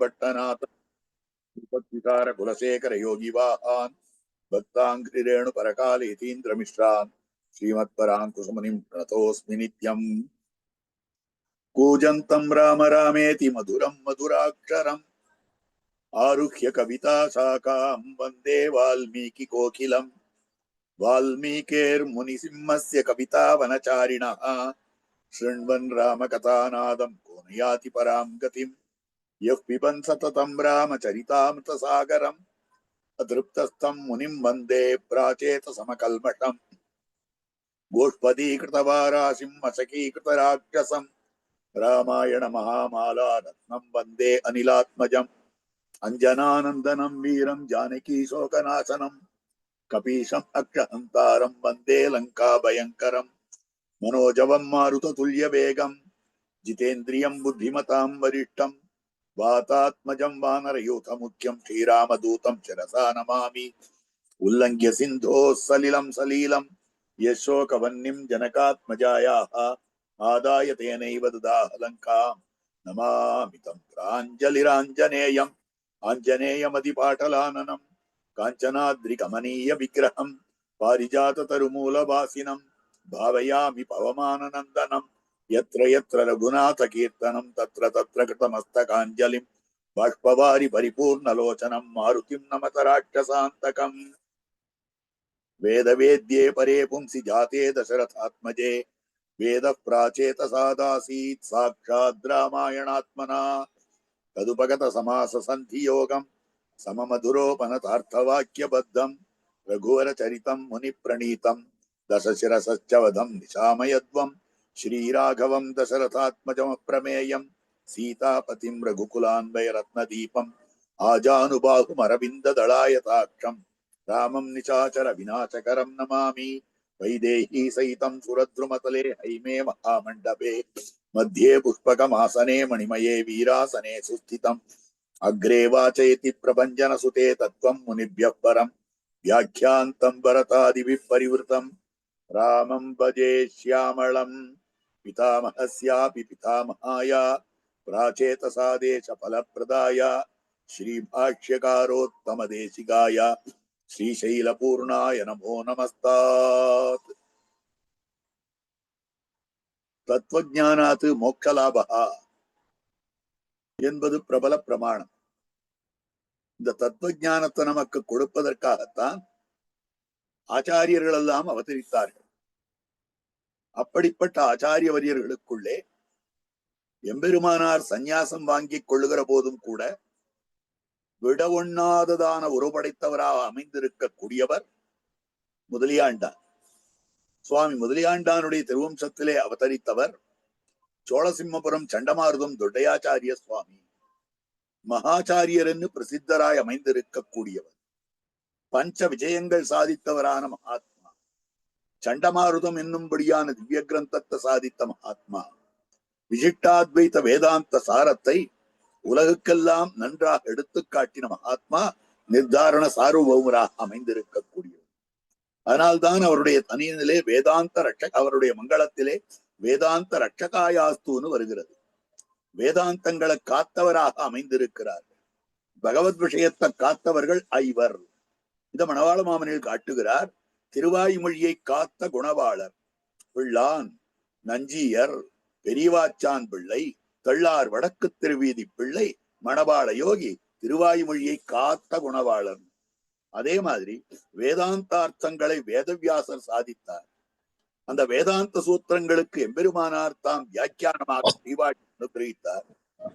भट्टनाथ उपत्विकार कुलशेखर योगिवाहान् भक्ताङ्घ्रिरेणु परकाल यतीन्द्र मिश्रान् श्रीमत्पराङ्कुशमुनिं प्रणतोऽस्मि नित्यम्। कूजन्तं राम रामेति मधुरं मधुराक्षरम् आरुह्य कविता शाखां वन्दे वाल्मीकि कोकिलम्। वाल्मीकिर्मुनिसिंहस्य कविता वनचारिणः शृण्वन् रामकथानादं को न याति परां गतिम्। यः पिबन् सततं रामचरितामृतसागरम् अतृप्तस्थं मुनिं वन्दे प्राचेतसमकल्मषम्। गोष्पदीकृतवाराशिं मशकीकृतराक्षसं रामायण महामाला रत्नं वन्दे अनिलात्मजम्। अंजनानंदनं वीरं जानकी शोकनाशनं कपीशम् अक्षहन्तारं वन्दे लंका भयंकरम्। मनोजवं मारुततुल्यवेगं जितेन्द्रियं बुद्धिमतां वरिष्ठं वातात्मजं वानरयूथमुख्यं श्रीरामदूतं शिरसा नमामि। उल्लङ्घ्य सिन्धोः सलिलं सलीलं यशोकवह्निं जनकात्मजायाः आदाय तेनैव ददाह लङ्कां नमामि तं प्राञ्जलिराञ्जनेयम्। आञ्जनेयमतिपाटलाननं काञ्चनाद्रिकमनीय विग्रहं पारिजाततरुमूलवासिनं भावयामि पवमाननन्दनं। यत्र यत्र रघुनाथकीर्तनं तत्र तत्र कृतमस्तकाञ्जलिं बाष्पवारि परिपूर्णलोचनं मारुतिं नमत राक्षसान्तकम्। वेदवेद्ये परे पुंसि जाते दशरथात्मजे वेदः प्राचेतसादासीत् साक्षात् रामायणात्मना। तदुपगत समास संधि योगम सममधुरोपनतार्थवाक्यबद्धं रघुवर चरितं मुनि प्रणीतं दशशिरसश्च वधं निशामयध्वं श्रीराघवं दशरथात्मजमप्रमेयं सीतापतिं रघुकुलान्वयरत्नदीपम् आजानुबाहुमरविन्ददलायताक्षं रामं निशाचर विनाशकरं नमामि। वैदेही सहितं सुरद्रुमतले हैमे महामण्डपे मध्ये पुष्पकमासने मणिमये वीरासने सुस्थितम् अग्रे वाचयति प्रभञ्जनसुते तत्त्वं मुनिभ्यः परम् व्याख्यान्तं भरतादिभिः परिवृतं रामं भजे श्यामलं पितामहस्यापि पितामहाय प्राचेतसादेशफलप्रदाय श्रीभाष्यकारोत्तमदेशिकाय श्रीशैलपूर्णाय नमो नमस्तात्। தத்துவஞானாத் மோட்சலாபா என்பது பிரபல பிரமாணம். இந்த தத்துவஞானத்தை நமக்கு கொடுப்பதற்காகத்தான் ஆச்சாரியர்கள் எல்லாம் அவதரித்தார்கள். அப்படிப்பட்ட ஆச்சாரிய வரியர்களுக்குள்ளே எம்பெருமானார் சந்நியாசம் வாங்கிக் கொள்ளுகிற போதும் கூட விட ஒண்ணாததான உருவடைத்தவராக அமைந்திருக்கக்கூடியவர் முதலியாண்டான். சுவாமி முதலியாண்டானுடைய திருவம்சத்திலே அவதரித்தவர் சோழசிம்மபுரம் சண்டமாருதம் தொட்டையாச்சாரிய சுவாமி. மகாச்சாரியர் என்று பிரசித்தராய் அமைந்திருக்கக்கூடியவர், பஞ்ச விஜயங்கள் சாதித்தவரான மகாத்மா, சண்டமாருதம் என்னும்படியான திவ்ய கிரந்தத்தை சாதித்த மகாத்மா, விசிஷ்டாத்வைத வேதாந்த சாரத்தை உலகுக்கெல்லாம் நன்றாக எடுத்து காட்டின மகாத்மா, நிர்தாரண சார்வபௌமராக அமைந்திருக்கக்கூடியவர். அதனால்தான் அவருடைய தனியிலே வேதாந்த ரட்சக, அவருடைய மங்களத்திலே வேதாந்த ரட்சகாயாஸ்துன்னு வருகிறது. வேதாந்தங்களை காத்தவராக அமைந்திருக்கிறார்கள். பகவத் விஷயத்தை காத்தவர்கள் ஐவர். இத மணவாள மாமனில் காட்டுகிறார். திருவாய்மொழியை காத்த குணவாளர் பிள்ளான், நஞ்சியர், பெரியவாச்சான் பிள்ளை, தெள்ளார் வடக்கு திருவீதி பிள்ளை, மணவாள யோகி திருவாய்மொழியை காத்த குணவாளர். அதே மாதிரி வேதாந்தார்த்தங்களை வேதவியாசர் சாதித்தார். அந்த வேதாந்த சூத்திரங்களுக்கு எம்பெருமானார் தாம் வியாக்கியானமாக ஸ்ரீபாஷ்யம் அனுகிரகித்தார்.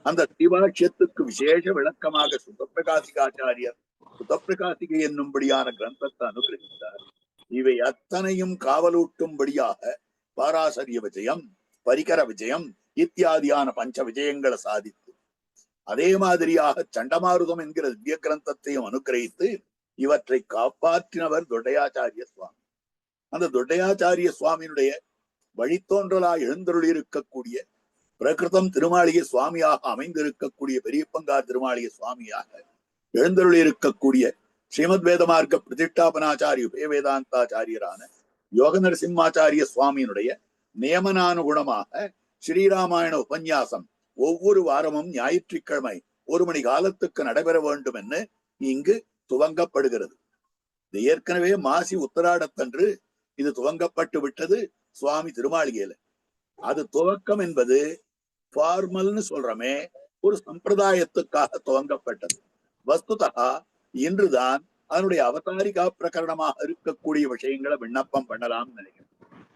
அந்த ஸ்ரீபாஷ்யத்துக்கு விசேஷ விளக்கமாக சுதப்பிரகாசிகாச்சாரியர் சுதப்பிரகாசிகை என்னும்படியான கிரந்தத்தை அனுகிரகித்தார். இவை அத்தனையும் காவலூட்டும்படியாக பாராசரிய விஜயம், பரிகர விஜயம் இத்தியாதியான பஞ்ச விஜயங்களை சாதித்து, அதே மாதிரியாக சண்டமாருதம் என்கிற திவ்ய கிரந்தத்தையும் அனுகிரகித்து இவற்றை காப்பாற்றினவர் தொட்டையாச்சாரிய சுவாமி. அந்த தொட்டையாச்சாரிய சுவாமியினுடைய வழித்தோன்றலாய் எழுந்தருளி இருக்கக்கூடிய பிரகிருதம் திருமாளிகை சுவாமியாக அமைந்திருக்கக்கூடிய பெரியப்பங்கார் திருமாளிகை சுவாமியாக எழுந்தருளி இருக்கக்கூடிய ஸ்ரீமத் வேதமார்க்க பிரதிஷ்டாபனாச்சாரிய உபய வேதாந்தாச்சாரியரான யோக நரசிம்மாச்சாரிய சுவாமியினுடைய நியமனானுகுணமாக ஸ்ரீராமாயண உபன்யாசம் ஒவ்வொரு வாரமும் ஞாயிற்றுக்கிழமை 1 மணி காலத்துக்கு நடைபெற வேண்டும் என்று இங்கு துவங்கப்படுகிறது. இது ஏற்கனவே மாசி உத்தராடத்தன்று இது துவங்கப்பட்டு விட்டது சுவாமி திருமாளிகையில. அது துவக்கம் என்பது ஃபார்மல்னு சொல்றமே, ஒரு சம்பிரதாயத்துக்காக துவங்கப்பட்டது. வஸ்துதா இன்றுதான் அதனுடைய அவதாரிகா பிரகரணமாக இருக்கக்கூடிய விஷயங்களை விண்ணப்பம் பண்ணலாம்னு நினைக்கிறேன்.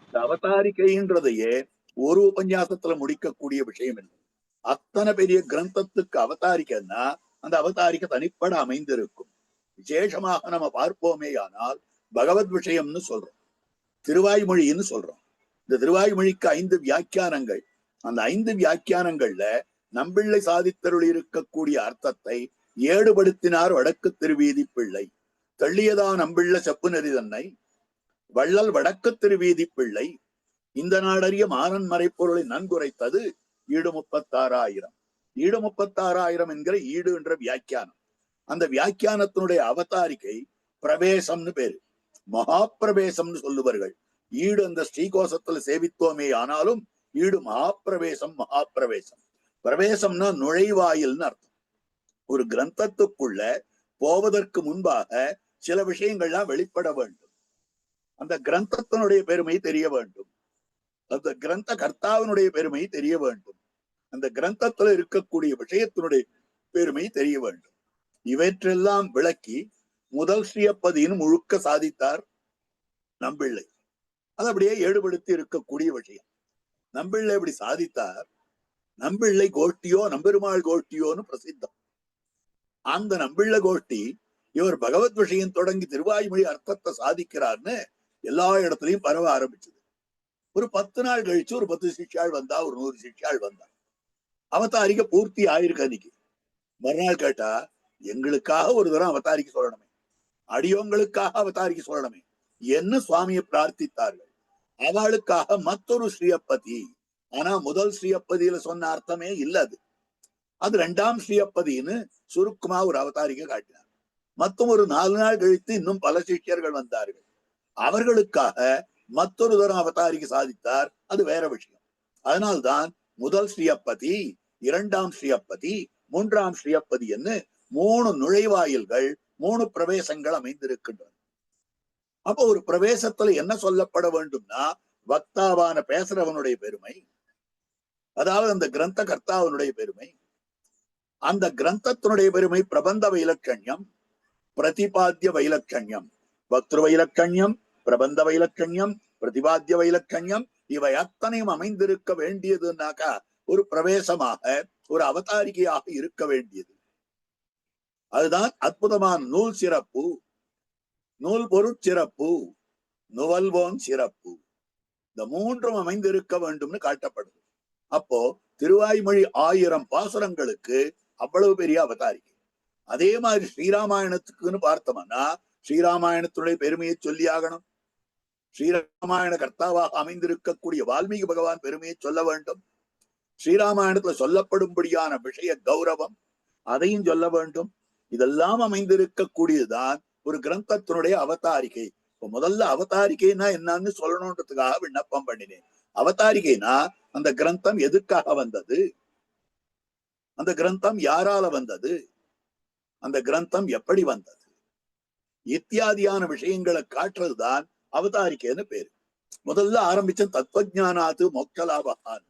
இந்த அவதாரிகைன்றதையே ஒரு உபன்யாசத்துல முடிக்கக்கூடிய விஷயம் இல்லை. அத்தனை பெரிய கிரந்தத்துக்கு அவதாரிக்கைன்னா அந்த அவதாரிக்கை தனிப்பட அமைந்திருக்கும். விசேஷமாக நம்ம பார்ப்போமே ஆனால் பகவத் விஷயம்னு சொல்றோம், திருவாய்மொழின்னு சொல்றோம். இந்த திருவாய்மொழிக்கு 5 வியாக்கியானங்கள். அந்த 5 வியாக்கியானங்கள்ல நம்பிள்ளை சாதித்தருள் இருக்கக்கூடிய அர்த்தத்தை ஏடுபடுத்தினார் வடக்கு திருவீதி பிள்ளை. தள்ளியதா நம்பிள்ள செப்பு நெறி தன்னை வள்ளல் வடக்கு திருவீதி பிள்ளை. இந்த நாடறிய மாறன் மறைப்பொருளை நன்குரைத்தது ஈடு 36,000. ஈடு 36,000 என்கிற ஈடு என்ற வியாக்கியானம். அந்த வியாக்கியானத்தினுடைய அவதாரிகை பிரவேசம்னு பேரு, மகா பிரவேசம்னு சொல்லுவார்கள். ஈடு அந்த ஸ்ரீகோசத்துல சேவித்தோமே ஆனாலும் ஈடு மகாப்பிரவேசம். மகாப்பிரவேசம் பிரவேசம்னா நுழைவாயில்னு அர்த்தம். ஒரு கிரந்தத்துக்குள்ள போவதற்கு முன்பாக சில விஷயங்கள்லாம் வெளிப்பட வேண்டும். அந்த கிரந்தத்தினுடைய பெருமை தெரிய வேண்டும். அந்த கிரந்த கர்த்தாவினுடைய பெருமை தெரிய வேண்டும். அந்த கிரந்தத்துல இருக்கக்கூடிய விஷயத்தினுடைய பெருமை தெரிய வேண்டும். இவற்றெல்லாம் விளக்கி முதல் ஸ்ரீயப்பதியின் முழுக்க சாதித்தார் நம்பிள்ளை. அது அப்படியே ஏடுபடுத்தி இருக்கக்கூடிய விஷயம். நம்பிள்ளை இப்படி சாதித்தார். நம்பிள்ளை கோஷ்டியோ நம்பெருமாள் கோஷ்டியோன்னு பிரசித்தம். அந்த நம்பிள்ளை கோஷ்டி இவர் பகவத் விஷயம் தொடங்கி திருவாய்மொழி அர்த்தத்தை சாதிக்கிறார்னு எல்லா இடத்துலயும் பரவ ஆரம்பிச்சது. ஒரு 10 நாள் கழிச்சு ஒரு 10 சிஷ்யாள் வந்தா, ஒரு 100 சிஷ்யாள் வந்தா. அவதாரிக்க பூர்த்தி ஆயிருக்கு. அன்னைக்கு மறுநாள் கேட்டா, எங்களுக்காக ஒரு தரம் அவதாரிக்க சொல்லணுமே, அடியோங்களுக்காக அவதாரிக்க சொல்லணுமே என்ன சுவாமியை பிரார்த்தித்தார்கள். அவளுக்காக மற்றொரு ஸ்ரீயப்பதி. ஆனா முதல் ஸ்ரீயப்பதியில சொன்ன அர்த்தமே இல்ல. அது 2ஆம் ஸ்ரீயப்பதின்னு சுருக்குமா ஒரு அவதாரிக்க காட்டினார். மொத்தம் ஒரு 4 நாள் கழித்து இன்னும் பல சிஷ்யர்கள் வந்தார்கள். அவர்களுக்காக மற்றொரு தரம் அவதாரிக்கு சாதித்தார். அது வேற விஷயம். அதனால்தான் முதல் ஸ்ரீயப்பதி, 2ஆம் ஸ்ரீயப்பதி, 3ஆம் ஸ்ரீயப்பதி என்று 3 நுழைவாயில்கள், 3 பிரவேசங்கள் அமைந்திருக்கின்றன. அப்போ ஒரு பிரவேசத்துல என்ன சொல்லப்பட வேண்டும்னா, வக்தாவான பேசுறவனுடைய பெருமை, அதாவது அந்த கிரந்த கர்த்தாவனுடைய பெருமை, அந்த கிரந்தத்தினுடைய பெருமை பிரபந்த வைலட்சண்யம், பிரதிபாத்திய வைலட்சண்யம். பக்திரு வைலட்சண்யம், பிரபந்த வைலட்சண்யம், பிரதிபாத்திய வைலட்சண்யம், இவை அத்தனையும் அமைந்திருக்க வேண்டியதுனாக்கா ஒரு பிரவேசமாக, ஒரு அவதாரிகையாக இருக்க வேண்டியது. அதுதான் அற்புதமான நூல் சிறப்பு, நூல் பொருட்சிறப்பு, நுவல்வோன் சிறப்பு. இந்த 3ம் அமைந்திருக்க வேண்டும்னு காட்டப்படுது. அப்போ திருவாய்மொழி 1000 பாசுரங்களுக்கு அவ்வளவு பெரிய அவதாரிகை. அதே மாதிரி ஸ்ரீராமாயணத்துக்குன்னு பார்த்தோம்னா ஸ்ரீராமாயணத்துடைய பெருமையை சொல்லி ஆகணும். ஸ்ரீராமாயண கர்த்தாவாக அமைந்திருக்கக்கூடிய வால்மீகி பகவான் பெருமையை சொல்ல வேண்டும். ஸ்ரீராமாயணத்துல சொல்லப்படும்படியான விஷய கௌரவம் அதையும் சொல்ல வேண்டும். இதெல்லாம் அமைந்திருக்கக்கூடியதுதான் ஒரு கிரந்தத்தினுடைய அவதாரிகை. இப்ப முதல்ல அவதாரிகைனா என்னன்னு சொல்லணுன்றதுக்காக விண்ணப்பம் பண்ணினேன். அவதாரிகைனா அந்த கிரந்தம் எதுக்காக வந்தது, அந்த கிரந்தம் யாரால வந்தது, அந்த கிரந்தம் எப்படி வந்தது, இத்தியாதியான விஷயங்களை காட்டுறதுதான் அவதாரிக்கைன்னு பேரு. முதல்ல ஆரம்பிச்ச தத்துவஞானாது மோட்சலாபகான்.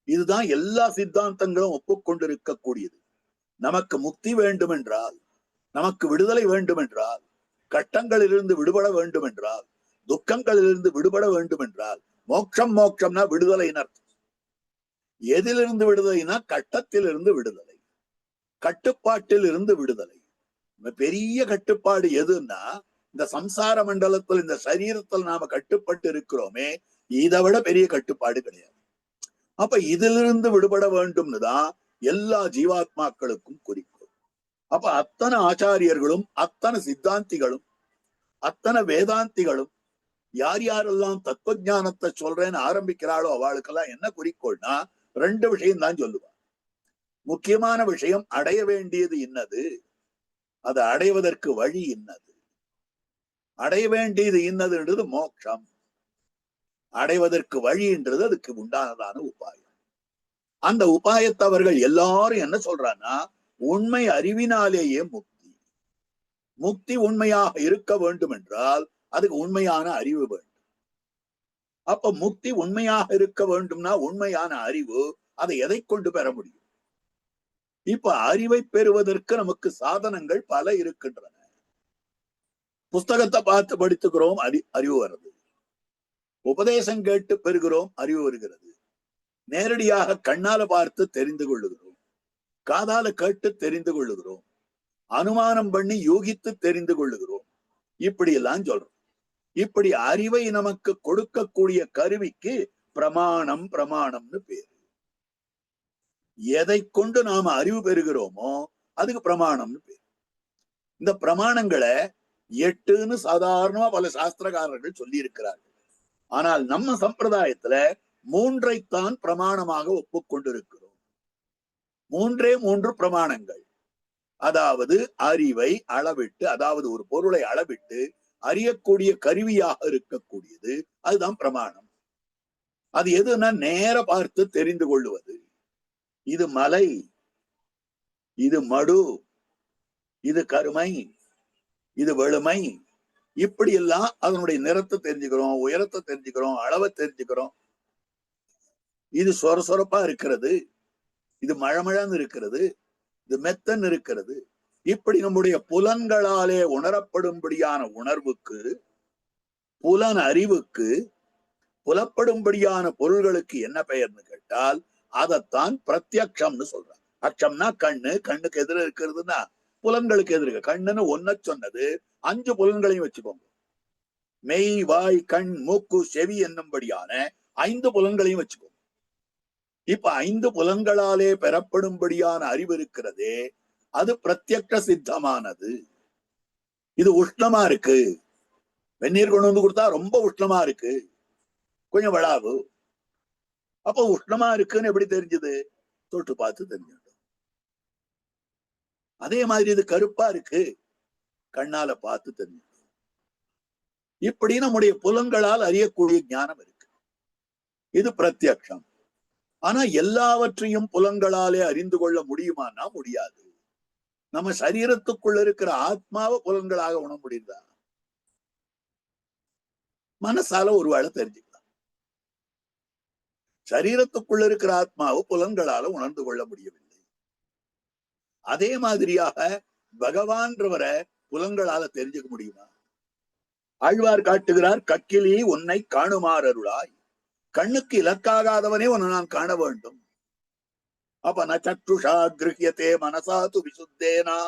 இதுதான் எல்லா சித்தாந்தங்களும் ஒப்புக்கொண்டிருக்கக்கூடியது. நமக்கு முக்தி வேண்டும் என்றால், நமக்கு விடுதலை வேண்டும் என்றால், கட்டங்களிலிருந்து விடுபட வேண்டும் என்றால், துக்கங்களிலிருந்து விடுபட வேண்டும் என்றால், மோட்சம் மோட்சம்னா விடுதலைன்னு அர்த்தம். எதிலிருந்து விடுதலைனா கட்டத்திலிருந்து விடுதலை, கட்டுப்பாட்டில் இருந்து விடுதலை. பெரிய கட்டுப்பாடு எதுன்னா இந்த சம்சார மண்டலத்தில், இந்த சரீரத்தில் நாம கட்டுப்பட்டு இருக்கிறோமே, இதை விட பெரிய கட்டுப்பாடு கிடையாது. அப்ப இதிலிருந்து விடுபட வேண்டும்னு தான் எல்லா ஜீவாத்மாக்களுக்கும் குறிக்கோள். அப்ப அத்தனை ஆச்சாரியர்களும், அத்தனை சித்தாந்திகளும், அத்தனை வேதாந்திகளும் யார் யாரெல்லாம் தத்துவ ஞானத்தை சொல்றேன்னு ஆரம்பிக்கிறாளோ அவளுக்கெல்லாம் என்ன குறிக்கோள்னா 2 விஷயம் தான் சொல்லுவான். முக்கியமான விஷயம் அடைய வேண்டியது இன்னது, அதை அடைவதற்கு வழி இன்னது. அடைய வேண்டியது இன்னதுன்றது மோட்சம், அடைவதற்கு வழின்றது அதுக்கு உண்டானதான உபாயம். அந்த உபாயத்தை அவர்கள் எல்லாரும் என்ன சொல்றான்னா, உண்மை அறிவினாலேயே முக்தி. முக்தி உண்மையாக இருக்க வேண்டும் என்றால் அதுக்கு உண்மையான அறிவு வேண்டும். அப்ப முக்தி உண்மையாக இருக்க வேண்டும்னா உண்மையான அறிவு, அதை எதை கொண்டு பெற முடியும்? இப்ப அறிவை பெறுவதற்கு நமக்கு சாதனங்கள் பல இருக்கின்றன. புஸ்தகத்தை பார்த்து படித்துக்கிறோம், அறிவு வருது. உபதேசம் கேட்டு பெறுகிறோம், அறிவு வருகிறது. நேரடியாக கண்ணால பார்த்து தெரிந்து கொள்ளுகிறோம், காதால கேட்டு தெரிந்து கொள்ளுகிறோம், அனுமானம் பண்ணி யூகித்து தெரிந்து கொள்ளுகிறோம். இப்படி எல்லாம் சொல்றோம். இப்படி அறிவை நமக்கு கொடுக்கக்கூடிய கருவிக்கு பிரமாணம், பிரமாணம்னு பேரு. எதை கொண்டு நாம அறிவு பெறுகிறோமோ அதுக்கு பிரமாணம்னு பேரு. இந்த பிரமாணங்களை 8ன்னு சாதாரணமா பல சாஸ்திரகாரர்கள் சொல்லி இருக்கிறார்கள். ஆனால் நம்ம சம்பிரதாயத்துல 3ஐத்தான் பிரமாணமாக ஒப்புக்கொண்டிருக்கிறோம். 3 பிரமாணங்கள். அதாவது அறிவை அளவிட்டு, அதாவது ஒரு பொருளை அளவிட்டு அறியக்கூடிய கருவியாக இருக்கக்கூடியது, அதுதான் பிரமாணம். அது எதுனா நேர பார்த்து தெரிந்து கொள்ளுவது. இது மலை, இது மடு, இது கருமை, இது வெளுமை, இப்படி எல்லாம் அதனுடைய நிறத்தை தெரிஞ்சுக்கிறோம், உயரத்தை தெரிஞ்சுக்கிறோம், அளவை தெரிஞ்சுக்கிறோம். இது சொர சொரப்பா இருக்கிறது, இது மழமழன்னு இருக்கிறது, இது மெத்தன் இருக்கிறது. இப்படி நம்முடைய புலன்களாலே உணரப்படும்படியான உணர்வுக்கு, புலன் அறிவுக்கு, புலப்படும்படியான பொருள்களுக்கு என்ன பெயர்னு கேட்டால் அதைத்தான் பிரத்யக்ஷம்னு சொல்றாங்க. அக்ஷம்னா கண்ணு, கண்ணுக்கு எதிர இருக்கிறதுன்னா புலன்களுக்கு எதிர்க்க. கண்ணுன்னு ஒன்ன சொன்னது 5 புலன்களையும் வச்சுக்கோங்க. மெய், வாய், கண், மூக்கு, செவி என்னும்படியான 5 புலன்களையும் வச்சுக்கோங்க. இப்ப 5 புலன்களாலே பெறப்படும்படியான அறிவு இருக்கிறதே, அது பிரத்யக்ஷ சித்தமானது. இது உஷ்ணமா இருக்கு, வெந்நீர் கொண்டு வந்து கொடுத்தா ரொம்ப உஷ்ணமா இருக்கு, கொஞ்சம் விழாவு. அப்ப உஷ்ணமா இருக்குன்னு எப்படி தெரிஞ்சது? தொட்டு பார்த்து தெரிஞ்சுட்டோம். அதே மாதிரி இது கருப்பா இருக்கு, கண்ணால பார்த்து தெரிஞ்சுட்டோம். இப்படி நம்முடைய புலன்களால் அறியக்கூடிய ஞானம் இருக்கு. இது பிரத்யக்ஷம். ஆனா எல்லாவற்றையும் புலன்களாலே அறிந்து கொள்ள முடியுமான்னா முடியாது. நம்ம சரீரத்துக்குள்ள இருக்கிற ஆத்மாவை புலன்களாக உணர முடியுதா? மனசால ஒரு வேளை தெரிஞ்சுக்கலாம். சரீரத்துக்குள்ள இருக்கிற ஆத்மாவை புலன்களால உணர்ந்து கொள்ள முடியவில்லை. அதே மாதிரியாக பகவான்றவரை புலன்களால தெரிஞ்சுக்க முடியுமா? ஆழ்வார் காட்டுகிறார், கக்கிலி உன்னை காணுமாறருளாய், கண்ணுக்கு இலக்காகாதவனே உன்னை நான் காண வேண்டும். அப்ப நச்சுஷா கிருஹ்யதே மனசாது விசுத்தேனா,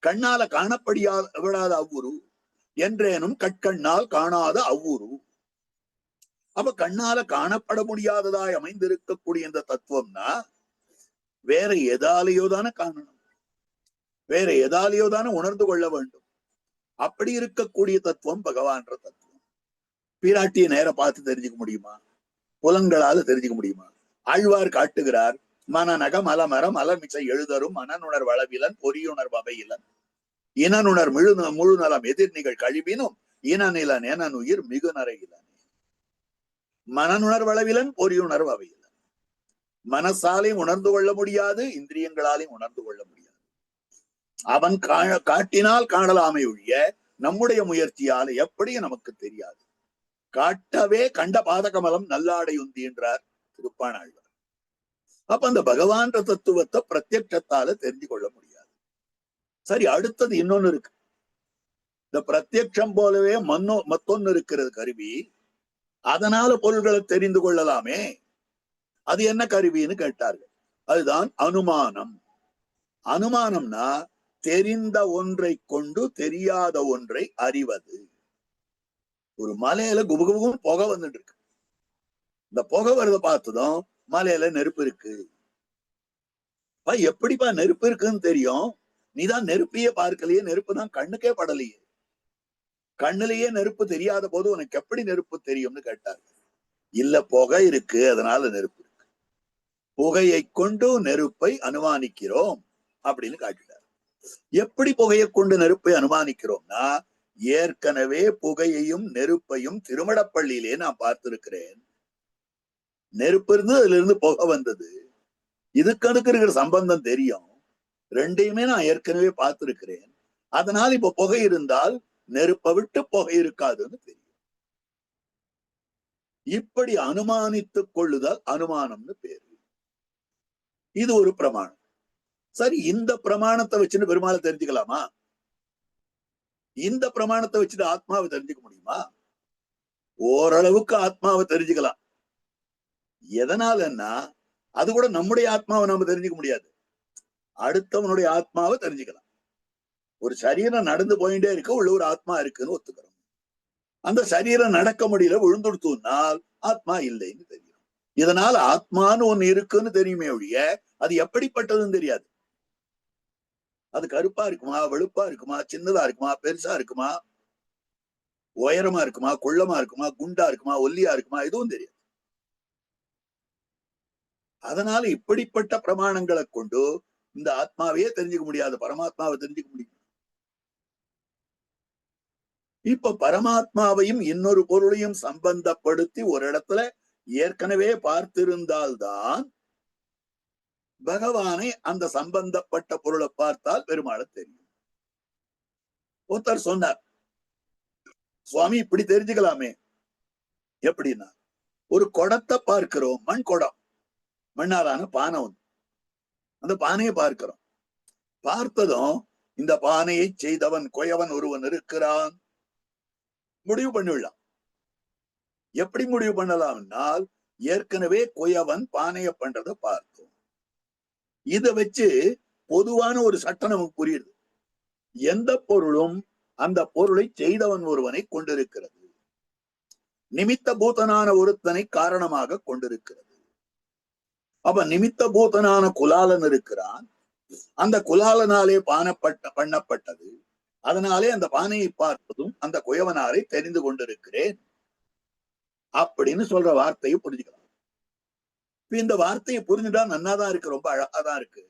கண்ணால காணப்படியாத அவ்வுரு என்றேனும் கட்கண்ணால் காணாத அவ்வுரு. அப்ப கண்ணால காணப்பட முடியாததாய் அமைந்திருக்கக்கூடிய இந்த தத்துவம்னா வேற எதாலேயோ தானே காணணும், வேற எதாலேயோ தானே உணர்ந்து கொள்ள வேண்டும். அப்படி இருக்கக்கூடிய தத்துவம் பகவான்ற தத்துவம். பிராட்டிய நேர பார்த்து தெரிஞ்சுக்க முடியுமா? புலன்களால தெரிஞ்சுக்க முடியுமா? ஆழ்வார் காட்டுகிறார், மனநக மலமரம் அலமிசை எழுதரும் மனநுணர் வளவிலன் பொறியுணர் வகையிலன் இனநுணர் முழு நலம் எதிர்நிகள் கழிவினும் இனநிலன் எனனுயிர் மிகு நரையிலன். மனநுணர் வளவிலன் பொறியுணர் வகையிலன். மனசாலையும் உணர்ந்து கொள்ள முடியாது, இந்திரியங்களாலையும் உணர்ந்து கொள்ள முடியாது. அவன் காட்டினால் காணலாமே ஒழிய நம்முடைய முயற்சியால் எப்படியும் நமக்கு தெரியாது. காட்டவே கண்ட பாதகமலம் நல்லாடை உந்தி என்றார் திருப்பாணாழ்வார். அப்ப அந்த பகவான் தத்துவத்தை பிரத்யட்சத்தால தெரிஞ்சு கொள்ள முடியாது. சரி, அடுத்தது இன்னொன்னு இருக்கு. இந்த பிரத்யட்சம் போலவே மத்தொன்னு இருக்கிறது கருவி, அதனால பொருள்களை தெரிந்து கொள்ளலாமே, அது என்ன கருவின்னு கேட்டார்கள். அதுதான் அனுமானம். அனுமானம்னா தெரிந்த ஒன்றை கொண்டு தெரியாத ஒன்றை அறிவது. ஒரு மலையில குபுகுபுன்னு புகை வந்துட்டு இருக்கு. இந்த புகை வரத பார்த்ததும் மலையில நெருப்பு இருக்கு. எப்படிப்பா நெருப்பு இருக்குன்னு தெரியும்? நீதான் நெருப்பையே பார்க்கலையே, நெருப்பு தான் கண்ணுக்கே படலையே, கண்ணுலயே நெருப்பு தெரியாத போது உனக்கு எப்படி நெருப்பு தெரியும்னு கேட்டார். இல்ல, புகை இருக்கு, அதனால நெருப்பு இருக்கு. புகையை கொண்டு நெருப்பை அனுமானிக்கிறோம் அப்படின்னு காட்டிட்டார். எப்படி புகையை கொண்டு நெருப்பை அனுமானிக்கிறோம்னா, ஏற்கனவே புகையையும் நெருப்பையும் திருமடப்பள்ளியிலே நான் பார்த்திருக்கிறேன். நெருப்பு இருந்து அதுல இருந்து புகை வந்தது, இதுக்கு அதுக்கு இருக்கிற சம்பந்தம் தெரியும். ரெண்டையுமே நான் ஏற்கனவே பார்த்திருக்கிறேன். அதனால் இப்ப புகை இருந்தால் நெருப்பை விட்டு புகை இருக்காதுன்னு தெரியும். இப்படி அனுமானித்துக் கொள்ளுதல் அனுமானம்னு பேரு. இது ஒரு பிரமாணம். சரி, இந்த பிரமாணத்தை வச்சுன்னு பெருமாளை தெரிஞ்சுக்கலாமா? இந்த பிரமாணத்தை வச்சுட்டு ஆத்மாவை தெரிஞ்சுக்க முடியுமா? ஓரளவுக்கு ஆத்மாவை தெரிஞ்சுக்கலாம். எதனாலன்னா அது கூட நம்முடைய ஆத்மாவை நம்ம தெரிஞ்சுக்க முடியாது. அடுத்தவனுடைய ஆத்மாவை தெரிஞ்சுக்கலாம். ஒரு சரீரம் நடந்து போயிட்டே இருக்க உள்ள ஒரு ஆத்மா இருக்குன்னு ஒத்துக்கிறோம். அந்த சரீரம் நடக்க முடியல, விழுந்துடுத்துனால் ஆத்மா இல்லைன்னு தெரியும். இதனால ஆத்மான்னு ஒண்ணு இருக்குன்னு தெரியுமே ஒழிய அது எப்படிப்பட்டதுன்னு தெரியாது. அது கருப்பா இருக்குமா, வெளுப்பா இருக்குமா, சின்னதா இருக்குமா, பெருசா இருக்குமா, உயரமா இருக்குமா, குள்ளமா இருக்குமா, குண்டா இருக்குமா, ஒல்லியா இருக்குமா, எதுவும் தெரியாது. அதனால இப்படிப்பட்ட பிரமாணங்களை கொண்டு இந்த ஆத்மாவையே தெரிஞ்சுக்க முடியாது, பரமாத்மாவை தெரிஞ்சுக்க முடியும். இப்ப பரமாத்மாவையும் இன்னொரு பொருளையும் சம்பந்தப்படுத்தி ஒரு இடத்துல ஏற்கனவே பார்த்திருந்தால்தான் பகவானை அந்த சம்பந்தப்பட்ட பொருளை பார்த்தால் பெருமாளை தெரியும். ஒருத்தர் சொன்னார், சுவாமி இப்படி தெரிஞ்சுக்கலாமே. எப்படின்னா, ஒரு குடத்தை பார்க்கிறோம், மண் குடம், மண்ணாலான பானை ஒன்று. அந்த பானையை பார்க்கிறோம். பார்த்ததும் இந்த பானையை செய்தவன் கொயவன் ஒருவன் இருக்கிறான் முடிவு பண்ணிவிடலாம். எப்படி முடிவு பண்ணலாம்னால், ஏற்கனவே கொயவன் பானைய பண்றதை பார்த்தோம். இதை வச்சு பொதுவான ஒரு சட்டம் நமக்கு புரியுது. எந்த பொருளும் அந்த பொருளை செய்தவன் ஒருவனை கொண்டிருக்கிறது. நிமித்த பூதனான ஒருத்தனை காரணமாக கொண்டிருக்கிறது. அப்ப நிமித்த பூதனான குலாலன் இருக்கிறான். அந்த குலாலனாலே பண்ணப்பட்டது. அதனாலே அந்த பானையை பார்ப்பதும் அந்த குயவனாரை தெரிந்து கொண்டிருக்கிறேன் அப்படின்னு சொல்ற வார்த்தையை புரிஞ்சுக்கலாம். இந்த வார்த்தையை புரிஞ்சுட்டா நன்னாதான் இருக்கு, ரொம்ப அழகாதான் இருக்கு.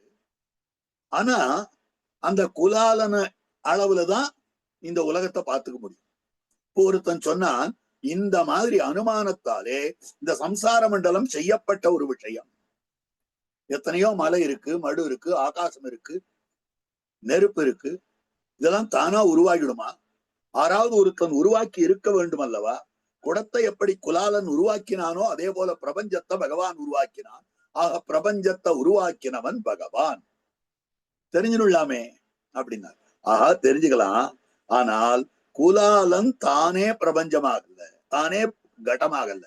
ஆனா அந்த குலாலன அளவுலதான் இந்த உலகத்தை பார்த்துக்க முடியும். இப்போ ஒருத்தன் சொன்னான், இந்த மாதிரி அனுமானத்தாலே இந்த சம்சார மண்டலம் செய்யப்பட்ட ஒரு விஷயம். எத்தனையோ மலை இருக்கு, மடு இருக்கு, ஆகாசம் இருக்கு, நெருப்பு இருக்கு. இதெல்லாம் தானா உருவாகிடுமா? ஆறாவது ஒருத்தன் உருவாக்கி இருக்க வேண்டும் அல்லவா? குடத்தை எப்படி குலாலன் உருவாக்கினானோ அதே போல பிரபஞ்சத்தை பகவான் உருவாக்கினான். ஆக பிரபஞ்சத்தை உருவாக்கினவன் பகவான். தெரிஞ்சுடலாமே அப்படின்னா, ஆஹா தெரிஞ்சுக்கலாம். ஆனால் குலாலன் தானே பிரபஞ்சமாகல, தானே கடமாகல.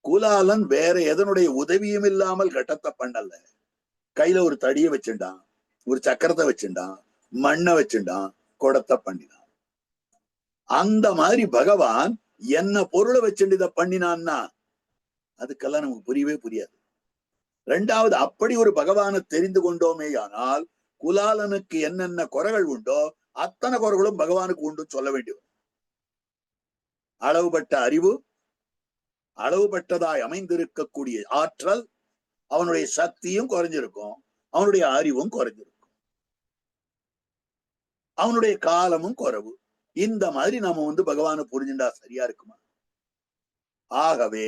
குலாலன் வேற எதனுடைய உதவியும் இல்லாமல் கட்டத்தை பண்ணல. கையில ஒரு தடியை வச்சுட்டான், ஒரு சக்கரத்தை வச்சுட்டான், மண்ணை வச்சுட்டான், குடத்தை பண்ணினான். அந்த மாதிரி பகவான் என்ன பொருளை வச்சுட்டு இதை பண்ணினான்னா அதுக்கெல்லாம் நமக்கு புரியவே புரியாது. ரெண்டாவது, அப்படி ஒரு பகவானை தெரிந்து கொண்டோமே ஆனால் குலாலனுக்கு என்னென்ன குறைகள் உண்டோ அத்தனை குறைகளும் பகவானுக்கு உண்டு சொல்ல வேண்டியது. அளவுபட்ட அறிவு, அளவுபட்டதாய் அமைந்திருக்கக்கூடிய ஆற்றல், அவனுடைய சக்தியும் குறைஞ்சிருக்கும், அவனுடைய அறிவும் குறைஞ்சிருக்கும், அவனுடைய காலமும் குறைவு. இந்த மாதிரி நாம பகவானை புரிஞ்சுட்டா சரியா இருக்குமா? ஆகவே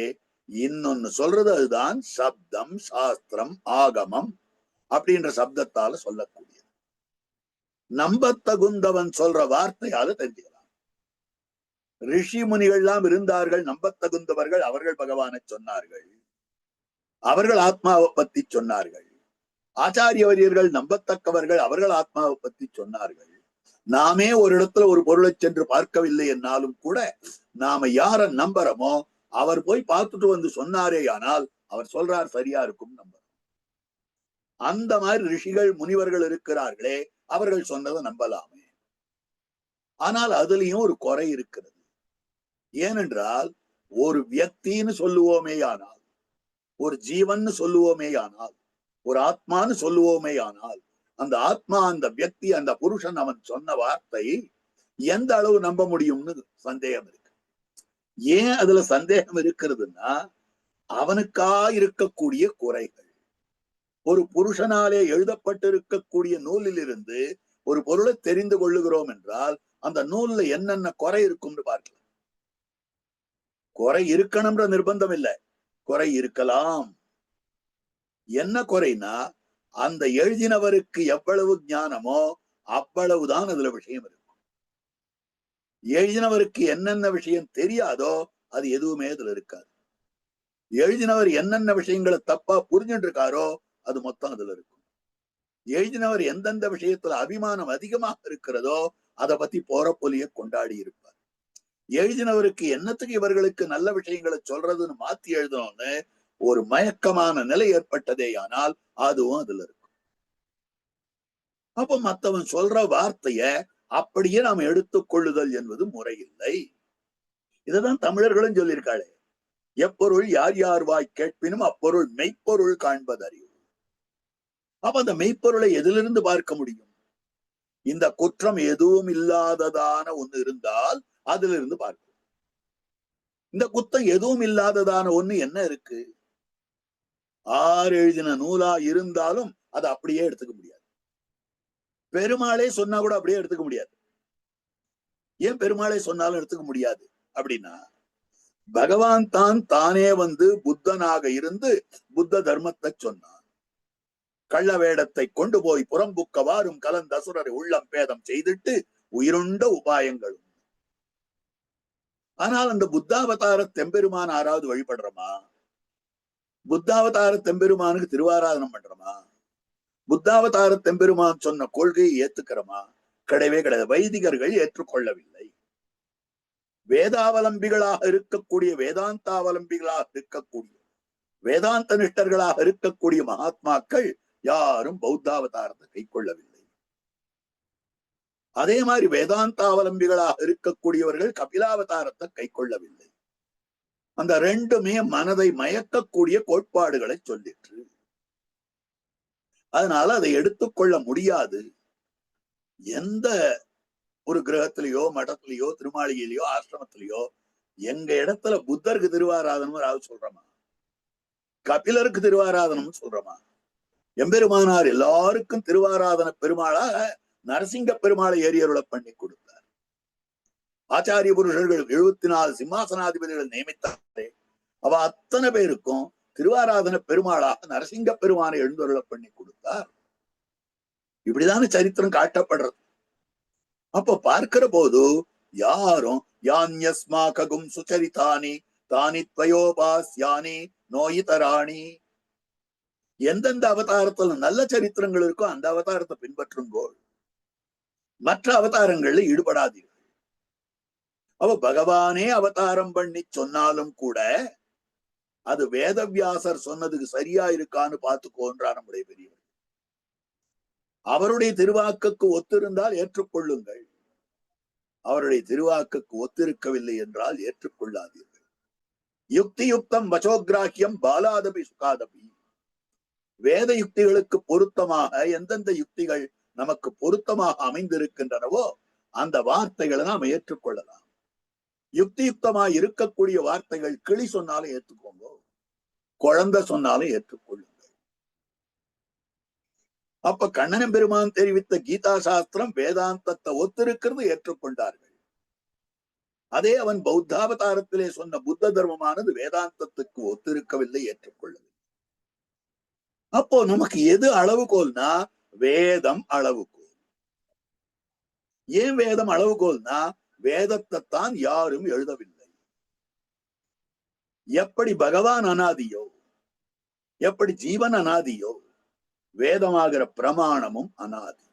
இன்னொன்னு சொல்றது அதுதான் சப்தம், சாஸ்திரம், ஆகமம் அப்படின்ற சப்தத்தால சொல்லக்கூடியது. நம்பத்தகுந்தவன் சொல்ற வார்த்தையால தெரிஞ்சுக்கலாம். ரிஷி முனிகள்லாம் இருந்தார்கள், நம்பத்தகுந்தவர்கள். அவர்கள் பகவானை சொன்னார்கள், அவர்கள் ஆத்மாவை பத்தி சொன்னார்கள். ஆச்சாரியவரியர்கள் நம்பத்தக்கவர்கள், அவர்கள் ஆத்மாவை பத்தி சொன்னார்கள். நாமே ஒரு இடத்துல ஒரு பொருளை சென்று பார்க்கவில்லை என்னாலும் கூட நாம யார நம்புறோமோ அவர் போய் பார்த்துட்டு வந்து சொன்னாரே ஆனால் அவர் சொல்றார் சரியா இருக்கும் நம்புறோம். அந்த மாதிரி ரிஷிகள் முனிவர்கள் இருக்கிறார்களே, அவர்கள் சொன்னதை நம்பலாமே. ஆனால் அதுலயும் ஒரு குறை இருக்கிறது. ஏனென்றால் ஒரு வியக்தின்னு சொல்லுவோமே ஆனால், ஒரு ஜீவன் சொல்லுவோமே ஆனால், ஒரு ஆத்மான்னு சொல்லுவோமே ஆனால், அந்த ஆத்மா, அந்த வியக்தி, அந்த புருஷன் அவன் சொன்ன வார்த்தை எந்த அளவு நம்ப முடியும்னு சந்தேகம் இருக்கு. ஏன் அதுல சந்தேகம் இருக்கிறதுன்னா, அவனுக்கா இருக்கக்கூடிய குறைகள். ஒரு புருஷனாலே எழுதப்பட்டிருக்கக்கூடிய நூலில் இருந்து ஒரு பொருளை தெரிந்து கொள்ளுகிறோம் என்றால் அந்த நூல்ல என்னென்ன குறை இருக்கும்னு பார்க்கலாம். குறை இருக்கணும்ன்ற நிர்பந்தம் இல்லை, குறை இருக்கலாம். என்ன குறைனா, அந்த எழுதினவருக்கு எவ்வளவு ஞானமோ அவ்வளவுதான் அதுல விஷயம் இருக்கும். எழுதினவருக்கு என்னென்ன விஷயம் தெரியாதோ அது எதுவுமே அதுல இருக்காது. எழுதினவர் என்னென்ன விஷயங்களை தப்பா புரிஞ்சுட்டு இருக்காரோ அது மொத்தம் அதுல இருக்கும். எழுதினவர் எந்தெந்த விஷயத்துல அபிமானம் அதிகமாக இருக்கிறதோ அதை பத்தி போறப்பொலிய கொண்டாடி இருப்பார். எழுதினவருக்கு என்னத்துக்கு இவர்களுக்கு நல்ல விஷயங்களை சொல்றதுன்னு மாத்தி எழுதணும்னு ஒரு மயக்கமான நிலை ஏற்பட்டதே ஆனால் அதுவும் அதுல இருக்கும். அப்ப மத்தவன் சொல்ற வார்த்தைய அப்படியே நாம் எடுத்துக்கொள்ளுதல் என்பது முறையில்லை. இதுதான் தமிழர்களும் சொல்லியிருக்காளே, எப்பொருள் யார் யார் வாய் கேட்பினும் அப்பொருள் மெய்ப்பொருள் காண்பதறிவு. அப்ப அந்த மெய்ப்பொருளை எதிலிருந்து பார்க்க முடியும்? இந்த குற்றம் எதுவும் இல்லாததான ஒண்ணு இருந்தால் அதிலிருந்து பார்க்கும். இந்த குத்தம் எதுவும் இல்லாததான ஒண்ணு என்ன இருக்கு? ஆறு எழுதின நூலா இருந்தாலும் அதை அப்படியே எடுத்துக்க முடியாது. பெருமாளே சொன்னா கூட அப்படியே எடுத்துக்க முடியாது. ஏன் பெருமாளே சொன்னாலும் எடுத்துக்க முடியாது அப்படின்னா, பகவான் தான் தானே வந்து புத்தனாக இருந்து புத்த தர்மத்தை சொன்னான். கள்ள வேடத்தை கொண்டு போய் புறம்புக்க வாரும் கலந்தசுரரை உள்ளம் பேதம் செய்துட்டு உயிருண்ட உபாயங்களும். ஆனால் அந்த புத்தாவதார தெம்பெருமான் ஆறாவது வழிபடுறோமா? புத்தாவதார தெம்பெருமானுக்கு திருவாராதனம் பண்றோமா? புத்தாவதார தெம்பெருமான் சொன்ன கொள்கையை ஏத்துக்கிறோமா? கிடையவே கிடையாது. வைதிகர்கள் ஏற்றுக்கொள்ளவில்லை. வேதாவலம்பிகளாக இருக்கக்கூடிய வேதாந்தாவலம்பிகளாக இருக்கக்கூடிய வேதாந்த நிஷ்டர்களாக இருக்கக்கூடிய மகாத்மாக்கள் யாரும் பௌத்தாவதாரத்தை கை கொள்ளவில்லை. அதே மாதிரி வேதாந்தாவலம்பிகளாக இருக்கக்கூடியவர்கள் கபிலாவதாரத்தை கை கொள்ளவில்லை. அந்த ரெண்டுமே மனதை மயக்கக்கூடிய கோட்பாடுகளை சொல்லிற்று. அதனால அதை எடுத்துக்கொள்ள முடியாது. எந்த ஒரு கிரகத்திலேயோ மடத்திலேயோ திருமாளிகையிலயோ ஆசிரமத்திலேயோ எங்க இடத்துல புத்தருக்கு திருவாராதனம் ராவு சொல்றோமா? கபிலருக்கு திருவாராதனம் சொல்றோமா? எம்பெருமானார் எல்லாருக்கும் திருவாராதன பெருமாளாக நரசிங்க பெருமாளை ஏரியருளை பண்ணி கொடுத்தார். ஆச்சாரிய புருஷர்கள் 74 சிம்மாசனாதிபதிகளை நியமித்தாரே, அவ அத்தனை பேருக்கும் திருவாராதன பெருமாளாக நரசிங்க பெருமானை எழுந்தருளை பண்ணி கொடுத்தார். இப்படிதான சரித்திரம் காட்டப்படுறது. அப்ப பார்க்கிற போது யாரும் யான்யஸ்மாகும் சுச்சரித்தானி தானி துவயோபாஸ்யானி நோயிதராணி, எந்தெந்த அவதாரத்துல நல்ல சரித்திரங்கள் இருக்கோ அந்த அவதாரத்தை பின்பற்றுங்கோள், மற்ற அவதாரங்கள்ல ஈடுபடாதீர்கள். அவ பகவானே அவதாரம் பண்ணி சொன்னாலும் கூட அது வேதவியாசர் சொன்னதுக்கு சரியா இருக்கான்னு பார்த்துக்கோன்றார் நம்முடைய பெரியவர். அவருடைய திருவாக்குக்கு ஒத்திருந்தால் ஏற்றுக்கொள்ளுங்கள், அவருடைய திருவாக்குக்கு ஒத்திருக்கவில்லை என்றால் ஏற்றுக்கொள்ளாதீர்கள். யுக்தி யுக்தம் வசோகிராக்கியம் பாலாதபி சுகாதபி. வேத யுக்திகளுக்கு பொருத்தமாக எந்தெந்த யுக்திகள் நமக்கு பொருத்தமாக அமைந்திருக்கின்றனவோ அந்த வார்த்தைகளை நாம் ஏற்றுக்கொள்ளலாம். யுக்தி யுக்தமாக இருக்கக்கூடிய வார்த்தைகள் கிளி சொன்னாலும் ஏற்றுக்கோங்க, குழந்தை சொன்னாலும் ஏற்றுக்கொள்ளுங்கள். அப்ப கண்ணன பெருமான் தெரிவித்த கீதா சாஸ்திரம் வேதாந்தத்தை ஒத்திருக்கிறது, ஏற்றுக்கொண்டார்கள். அதே அவன் பௌத்தாவதாரத்திலே சொன்ன புத்த தர்மமானது வேதாந்தத்துக்கு ஒத்திருக்கவில்லை, ஏற்றுக்கொள்ளவில்லை. அப்போ நமக்கு எது அளவுகோல்னா வேதம் அளவுகோல். ஏன் வேதம் அளவுகோல்னா வேதத்தை தான் யாரும் எழுதவில்லை. எப்படி பகவான் அனாதியோ, எப்படி ஜீவன் அனாதியோ, வேதமாகிற பிரமாணமும் அனாதி.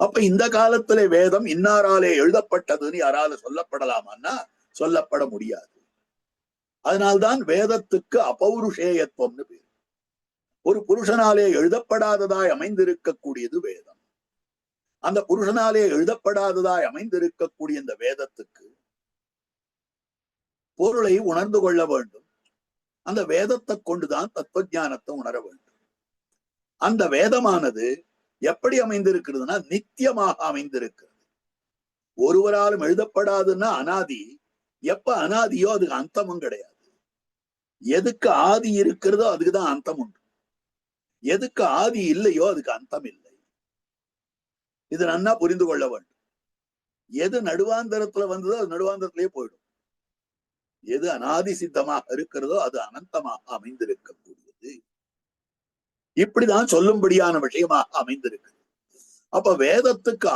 அப்ப இந்த காலத்துல வேதம் இன்னாராலே எழுதப்பட்டதுன்னு யாரால சொல்லப்படலாமான்னா சொல்லப்பட முடியாது. அதனால்தான் வேதத்துக்கு அபௌருஷேயத்துவம்னு பேர். ஒரு புருஷனாலே எழுதப்படாததாய் அமைந்திருக்கக்கூடியது வேதம். அந்த புருஷனாலே எழுதப்படாததாய் அமைந்திருக்கக்கூடிய இந்த வேதத்துக்கு பொருளை உணர்ந்து கொள்ள வேண்டும். அந்த வேதத்தை கொண்டுதான் தத்துவ ஞானத்தை உணர வேண்டும். அந்த வேதமானது எப்படி அமைந்திருக்கிறதுனா நித்தியமாக அமைந்திருக்கிறது. ஒருவராலும் எழுதப்படாதுன்னா அனாதி. எப்ப அனாதியோ அதுக்கு அந்தமும் கிடையாது. எதுக்கு ஆதி இருக்கிறதோ அதுக்குதான் அந்தம் உண்டு. எதுக்கு ஆதி இல்லையோ அதுக்கு அந்தம் இல்லை. இது நன்னா புரிந்து கொள்ள வேண்டும். எது நடுவாந்தரத்துல வந்ததோ அது நடுவாந்தரத்திலேயே போயிடும். எது அனாதி சித்தமாக இருக்கிறதோ அது அனந்தமாக அமைந்திருக்கக்கூடியது. இப்படிதான் சொல்லும்படியான விஷயமாக அமைந்திருக்கு. அப்ப வேதத்துக்கு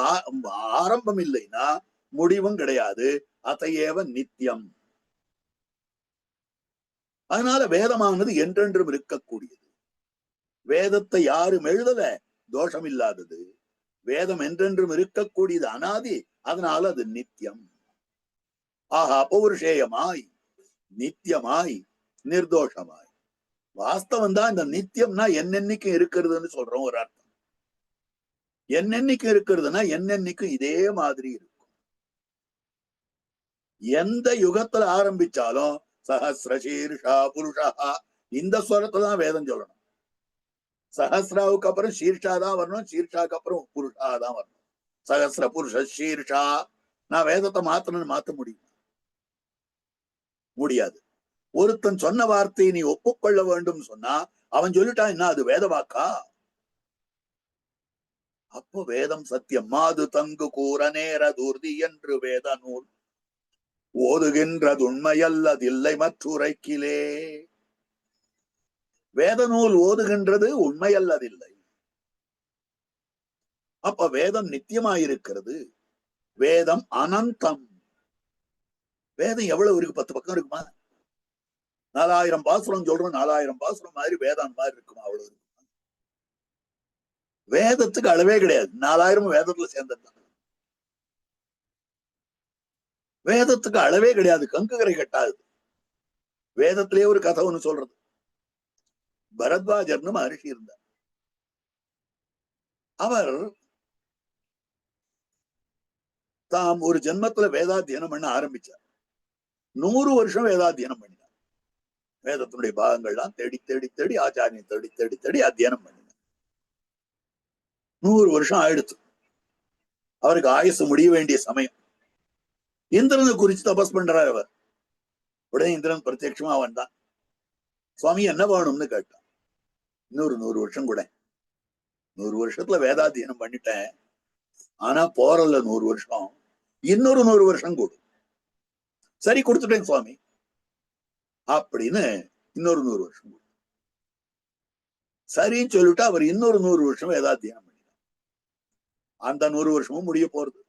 ஆரம்பம் இல்லைன்னா முடிவும் கிடையாது. அதையேவ நித்தியம். அதனால வேதமானது என்றென்றும் இருக்கக்கூடியது. வேதத்தை யாரும் எழுதல, தோஷம் இல்லாதது. வேதம் என்றென்றும் இருக்கக்கூடியது, அனாதி. அதனால அது நித்தியம். ஆஹா, பௌருஷேயமாய், நித்தியமாய், நிர்தோஷமாய். வாஸ்தவம் தான். இந்த நித்தியம்னா என்னென்னைக்கும் இருக்கிறதுன்னு சொல்றோம் ஒரு அர்த்தம். என்னென்னைக்கும் இருக்கிறதுனா என்னென்னைக்கும் இதே மாதிரி இருக்கும். எந்த யுகத்துல ஆரம்பிச்சாலும் சஹஸ்ரசீர்ஷா புருஷா, இந்த ஸ்வரத்துல தான் வேதம் சொல்லணும். சஹஸ்ராவுக்கு அப்புறம் சீர்ஷா தான் வரணும், சீர்ஷாக்கு அப்புறம் புருஷா தான் வரணும். சஹஸ்ர புருஷ சீர்ஷா. நான் வேதத்தை மாத்தணும்னு மாத்த முடியாது. ஒருத்தன் சொன்ன வார்த்தையை நீ ஒப்புக்கொள்ள வேண்டும் சொன்னா அவன் சொல்லிட்டான், என்ன அது வேத வாக்கா? அப்போ வேதம் சத்தியம். மாது தங்கு கூற நேர தூர்தி என்று வேத நூல் ஓதுகின்றது உண்மையல்லதில்லை மற்றுரைக்கிலே. வேத நூல் ஓதுகின்றது உண்மையல்லதில்லை. அப்ப வேதம் நித்தியமாயிருக்கிறது. வேதம் அனந்தம். வேதம் எவ்வளவு இருக்கு? 10 பக்கம் இருக்குமா? 4000 பாசுரம் சொல்றோம். 4000 பாசுரம் மாதிரி வேதம் மாதிரி இருக்குமா? அவ்வளவு இருக்கு. வேதத்துக்கு அளவே கிடையாது. 4000 வேதத்துல சேர்ந்ததுதான். வேதத்துக்கு அளவே கிடையாது. கங்குகரை கட்டாது. வேதத்திலே ஒரு கதை ஒண்ணு சொல்றது. பரத்வாஜர்னு மகர்ஷி இருந்தார். அவர் தாம் ஒரு ஜென்மத்துல வேதாத்தியனம் பண்ண ஆரம்பிச்சார். 100 வருஷம் வேதாத்தியனம் பண்ணினார். வேதத்தினுடைய பாகங்கள்லாம் தேடி தேடி தேடி ஆச்சாரியம் தேடி தேடி தேடி அத்தியனம் பண்ணினார். 100 வருஷம் ஆயிடுச்சு. அவருக்கு ஆயுசு முடிய வேண்டிய சமயம். இந்திரனை குறிச்சு தபஸ் பண்றார் அவர். உடனே இந்திரன் பிரத்யட்சமா வந்தான். சுவாமி என்ன வேணும்னு கேட்டான். இன்னொரு 100 வருஷம் கூட. 100 வருஷத்துல வேதாத்தியனம் பண்ணிட்டேன். ஆனா போறல 100 வருஷம். இன்னொரு 100 வருஷம் கூடும். சரி, கொடுத்துட்டேன் சுவாமி அப்படின்னு இன்னொரு 100 வருஷம். சரின்னு சொல்லிட்டு அவர் இன்னொரு 100 வருஷம் வேதாத்தியனம் பண்ணினார். அந்த 100 வருஷமும் முடிய போறது.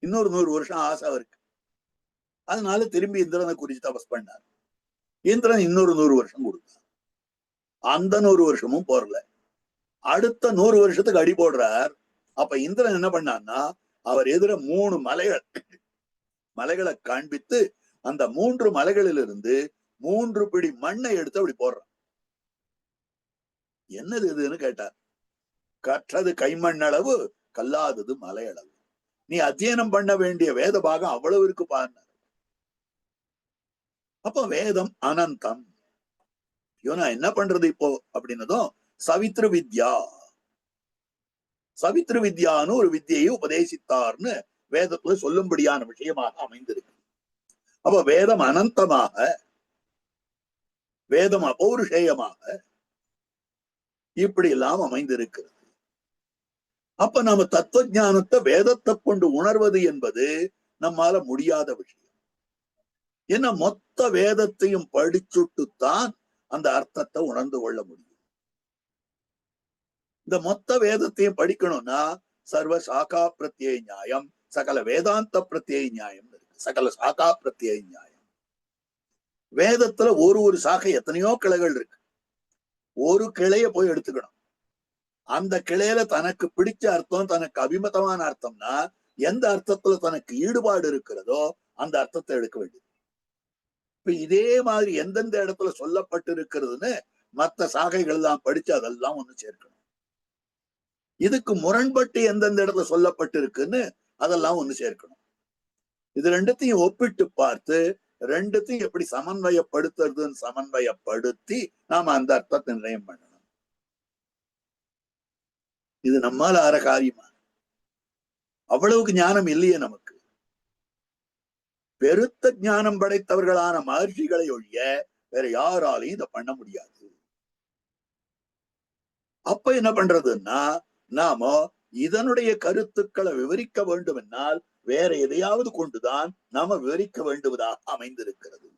இன்னொரு 100 வருஷம் ஆசை அவருக்கு. அதனால திரும்பி இந்திரனை குறிச்சு தபஸ் பண்ணார். இந்திரன் இன்னொரு 100 வருஷம் கொடுத்தார். அந்த 100 வருஷமும் போறல. அடுத்த 100 வருஷத்துக்கு அடி போடுறார். அப்ப இந்திரன் என்ன பண்ணான்னா, அவர் எதிர 3 மலைகளை காண்பித்து அந்த 3 மலைகளிலிருந்து 3 பிடி மண்ணை எடுத்து அப்படி போடுறான். என்னது இதுன்னு கேட்டார். கற்றது கைமண்ணளவு, கல்லாதது மலையளவு. நீ அத்தியனம் பண்ண வேண்டிய வேத பாகம் அவ்வளவு இருக்கு பாருங்க. அப்ப வேதம் அனந்தம். இவனா என்ன பண்றது இப்போ அப்படின்னதும் சவித்ரு வித்யா. சவித்ரு வித்யான்னு ஒரு வித்தியை உபதேசித்தார்னு வேதத்துல சொல்லும்படியான விஷயமாக அமைந்திருக்கு. அப்ப வேதம் அனந்தமாக, வேதம் அபௌருஷேயமாக இப்படி எல்லாம் அமைந்திருக்கிறது. அப்ப நம்ம தத்துவ ஞானத்தை வேதத்தை கொண்டு உணர்வது என்பது நம்மால முடியாத விஷயம். ஏன்னா மொத்த வேதத்தையும் படிச்சுட்டுத்தான் அந்த அர்த்தத்தை உணர்ந்து கொள்ள முடியும். இந்த மொத்த வேதத்தையும் படிக்கணும்னா சர்வ சாக்கா பிரத்யய நியாயம், சகல வேதாந்த பிரத்யய நியாயம் இருக்கு. சகல சாக்கா பிரத்யய நியாயம். வேதத்துல ஒரு சாக்கை எத்தனையோ கிளைகள் இருக்கு. ஒரு கிளைய போய் எடுத்துக்கணும். அந்த கிளையில தனக்கு பிடிச்ச அர்த்தம், தனக்கு அபிமதமான அர்த்தம்னா எந்த அர்த்தத்துல தனக்கு ஈடுபாடு இருக்கிறதோ அந்த அர்த்தத்தை எடுக்க வேண்டியது. இப்ப இதே மாதிரி எந்தெந்த இடத்துல சொல்லப்பட்டு இருக்கிறதுன்னு மற்ற சாகைகள் எல்லாம் படிச்சு அதெல்லாம் ஒண்ணு சேர்க்கணும். இதுக்கு முரண்பட்டு எந்தெந்த இடத்துல சொல்லப்பட்டு இருக்குன்னு அதெல்லாம் ஒண்ணு சேர்க்கணும். இது ரெண்டுத்தையும் ஒப்பிட்டு பார்த்து ரெண்டுத்தையும் எப்படி சமன்வயப்படுத்துறதுன்னு சமன்வயப்படுத்தி நாம அந்த அர்த்தத்தை நிர்ணயம் பண்ணணும். இது நம்மால ஆற காரியமா? அவ்வளவுக்கு ஞானம் இல்லையே நமக்கு. பெருத்த ஞானம் படைத்தவர்களான மகர்ஷிகளை ஒழிய வேற யாராலையும் இதை பண்ண முடியாது. அப்ப என்ன பண்றதுன்னா, நாம இதனுடைய கருத்துக்களை விவரிக்க வேண்டும் என்னால் வேற எதையாவது கொண்டுதான் நாம விவரிக்க வேண்டுவதாக அமைந்திருக்கிறது.